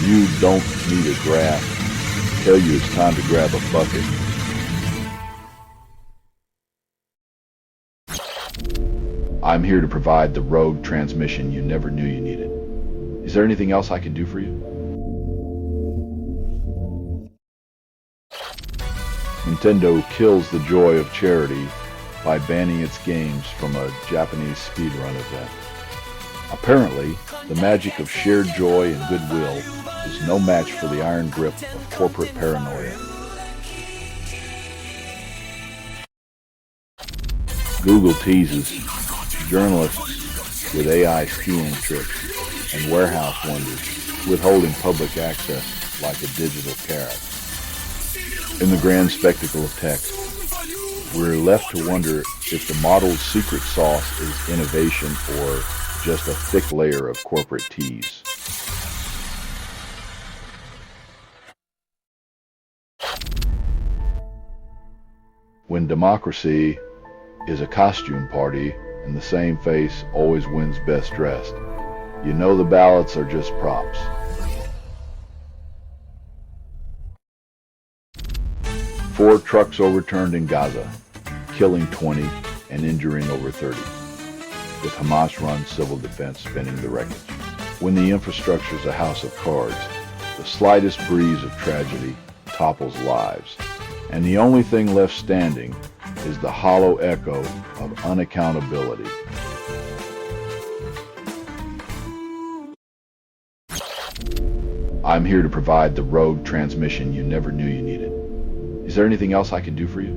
you don't need a graph to tell you it's time to grab a bucket. I'm here to provide the rogue transmission you never knew you needed. Is there anything else I can do for you? Nintendo kills the joy of charity by banning its games from a Japanese speedrun event. Apparently, the magic of shared joy and goodwill is no match for the iron grip of corporate paranoia. Google teases journalists with AI skiing tricks and warehouse wonders, withholding public access like a digital carrot. In the grand spectacle of tech, we're left to wonder if the model's secret sauce is innovation or just a thick layer of corporate tease. When democracy is a costume party and the same face always wins best dressed, you know the ballots are just props. Four trucks overturned in Gaza, killing 20 and injuring over 30, with Hamas-run civil defense spinning the wreckage. When the infrastructure's a house of cards, the slightest breeze of tragedy topples lives, and the only thing left standing is the hollow echo of unaccountability. I'm here to provide the rogue transmission you never knew you needed. Is there anything else I can do for you?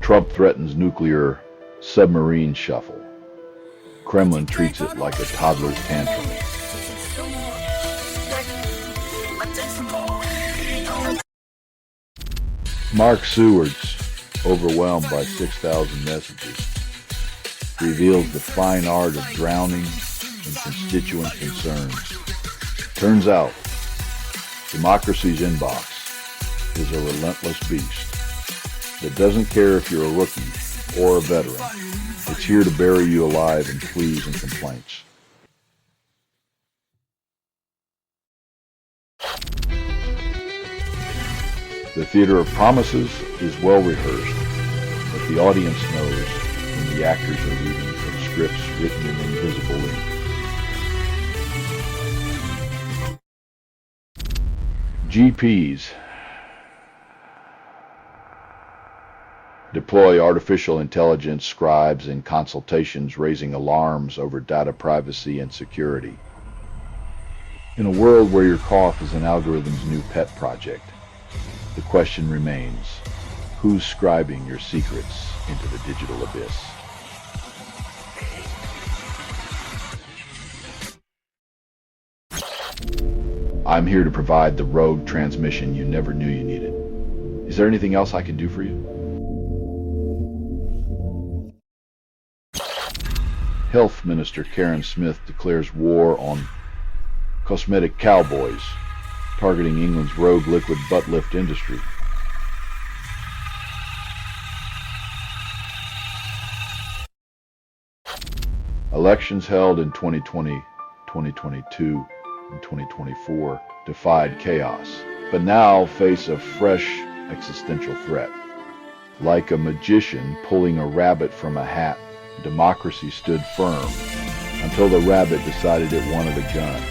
Trump threatens nuclear submarine shuffle. Kremlin treats it like a toddler's tantrum. Mark Seward's overwhelmed by 6,000 messages reveals the fine art of drowning in constituent concerns. Turns out, democracy's inbox is a relentless beast that doesn't care if you're a rookie or a veteran. It's here to bury you alive in pleas and complaints. The theater of promises is well rehearsed, but the audience knows when the actors are reading from scripts written in invisible ink. GPs deploy artificial intelligence scribes in consultations, raising alarms over data privacy and security. In a world where your cough is an algorithm's new pet project, the question remains, who's scribing your secrets into the digital abyss? I'm here to provide the rogue transmission you never knew you needed. Is there anything else I can do for you? Health Minister Karen Smith declares war on cosmetic cowboys, targeting England's rogue liquid butt lift industry. Elections held in 2020, 2022, and 2024 defied chaos, but now face a fresh existential threat. Like a magician pulling a rabbit from a hat, democracy stood firm until the rabbit decided it wanted a gun.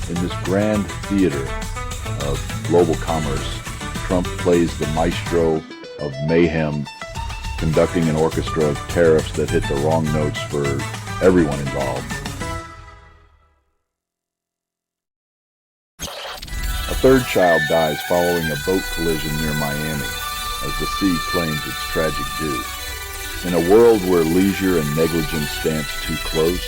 In this grand theater of global commerce, Trump plays the maestro of mayhem, conducting an orchestra of tariffs that hit the wrong notes for everyone involved. A third child dies following a boat collision near Miami as the sea claims its tragic due. In a world where leisure and negligence dance too close,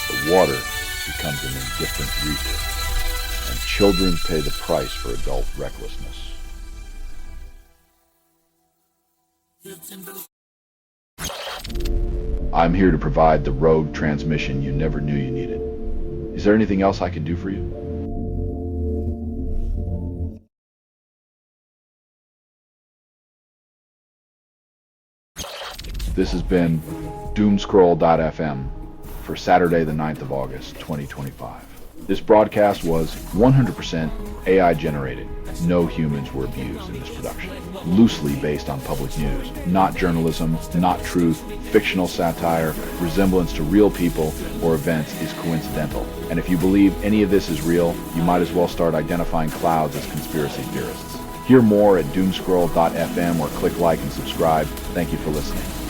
the water becomes an indifferent reaper, and children pay the price for adult recklessness. I'm here to provide the rogue transmission you never knew you needed. Is there anything else I can do for you? This has been Doomscroll.fm for Saturday the 9th of August, 2025. This broadcast was 100% AI generated. No humans were abused in this production. Loosely based on public news, not journalism, not truth, fictional satire, resemblance to real people or events is coincidental. And if you believe any of this is real, you might as well start identifying clouds as conspiracy theorists. Hear more at doomscroll.fm or click like and subscribe. Thank you for listening.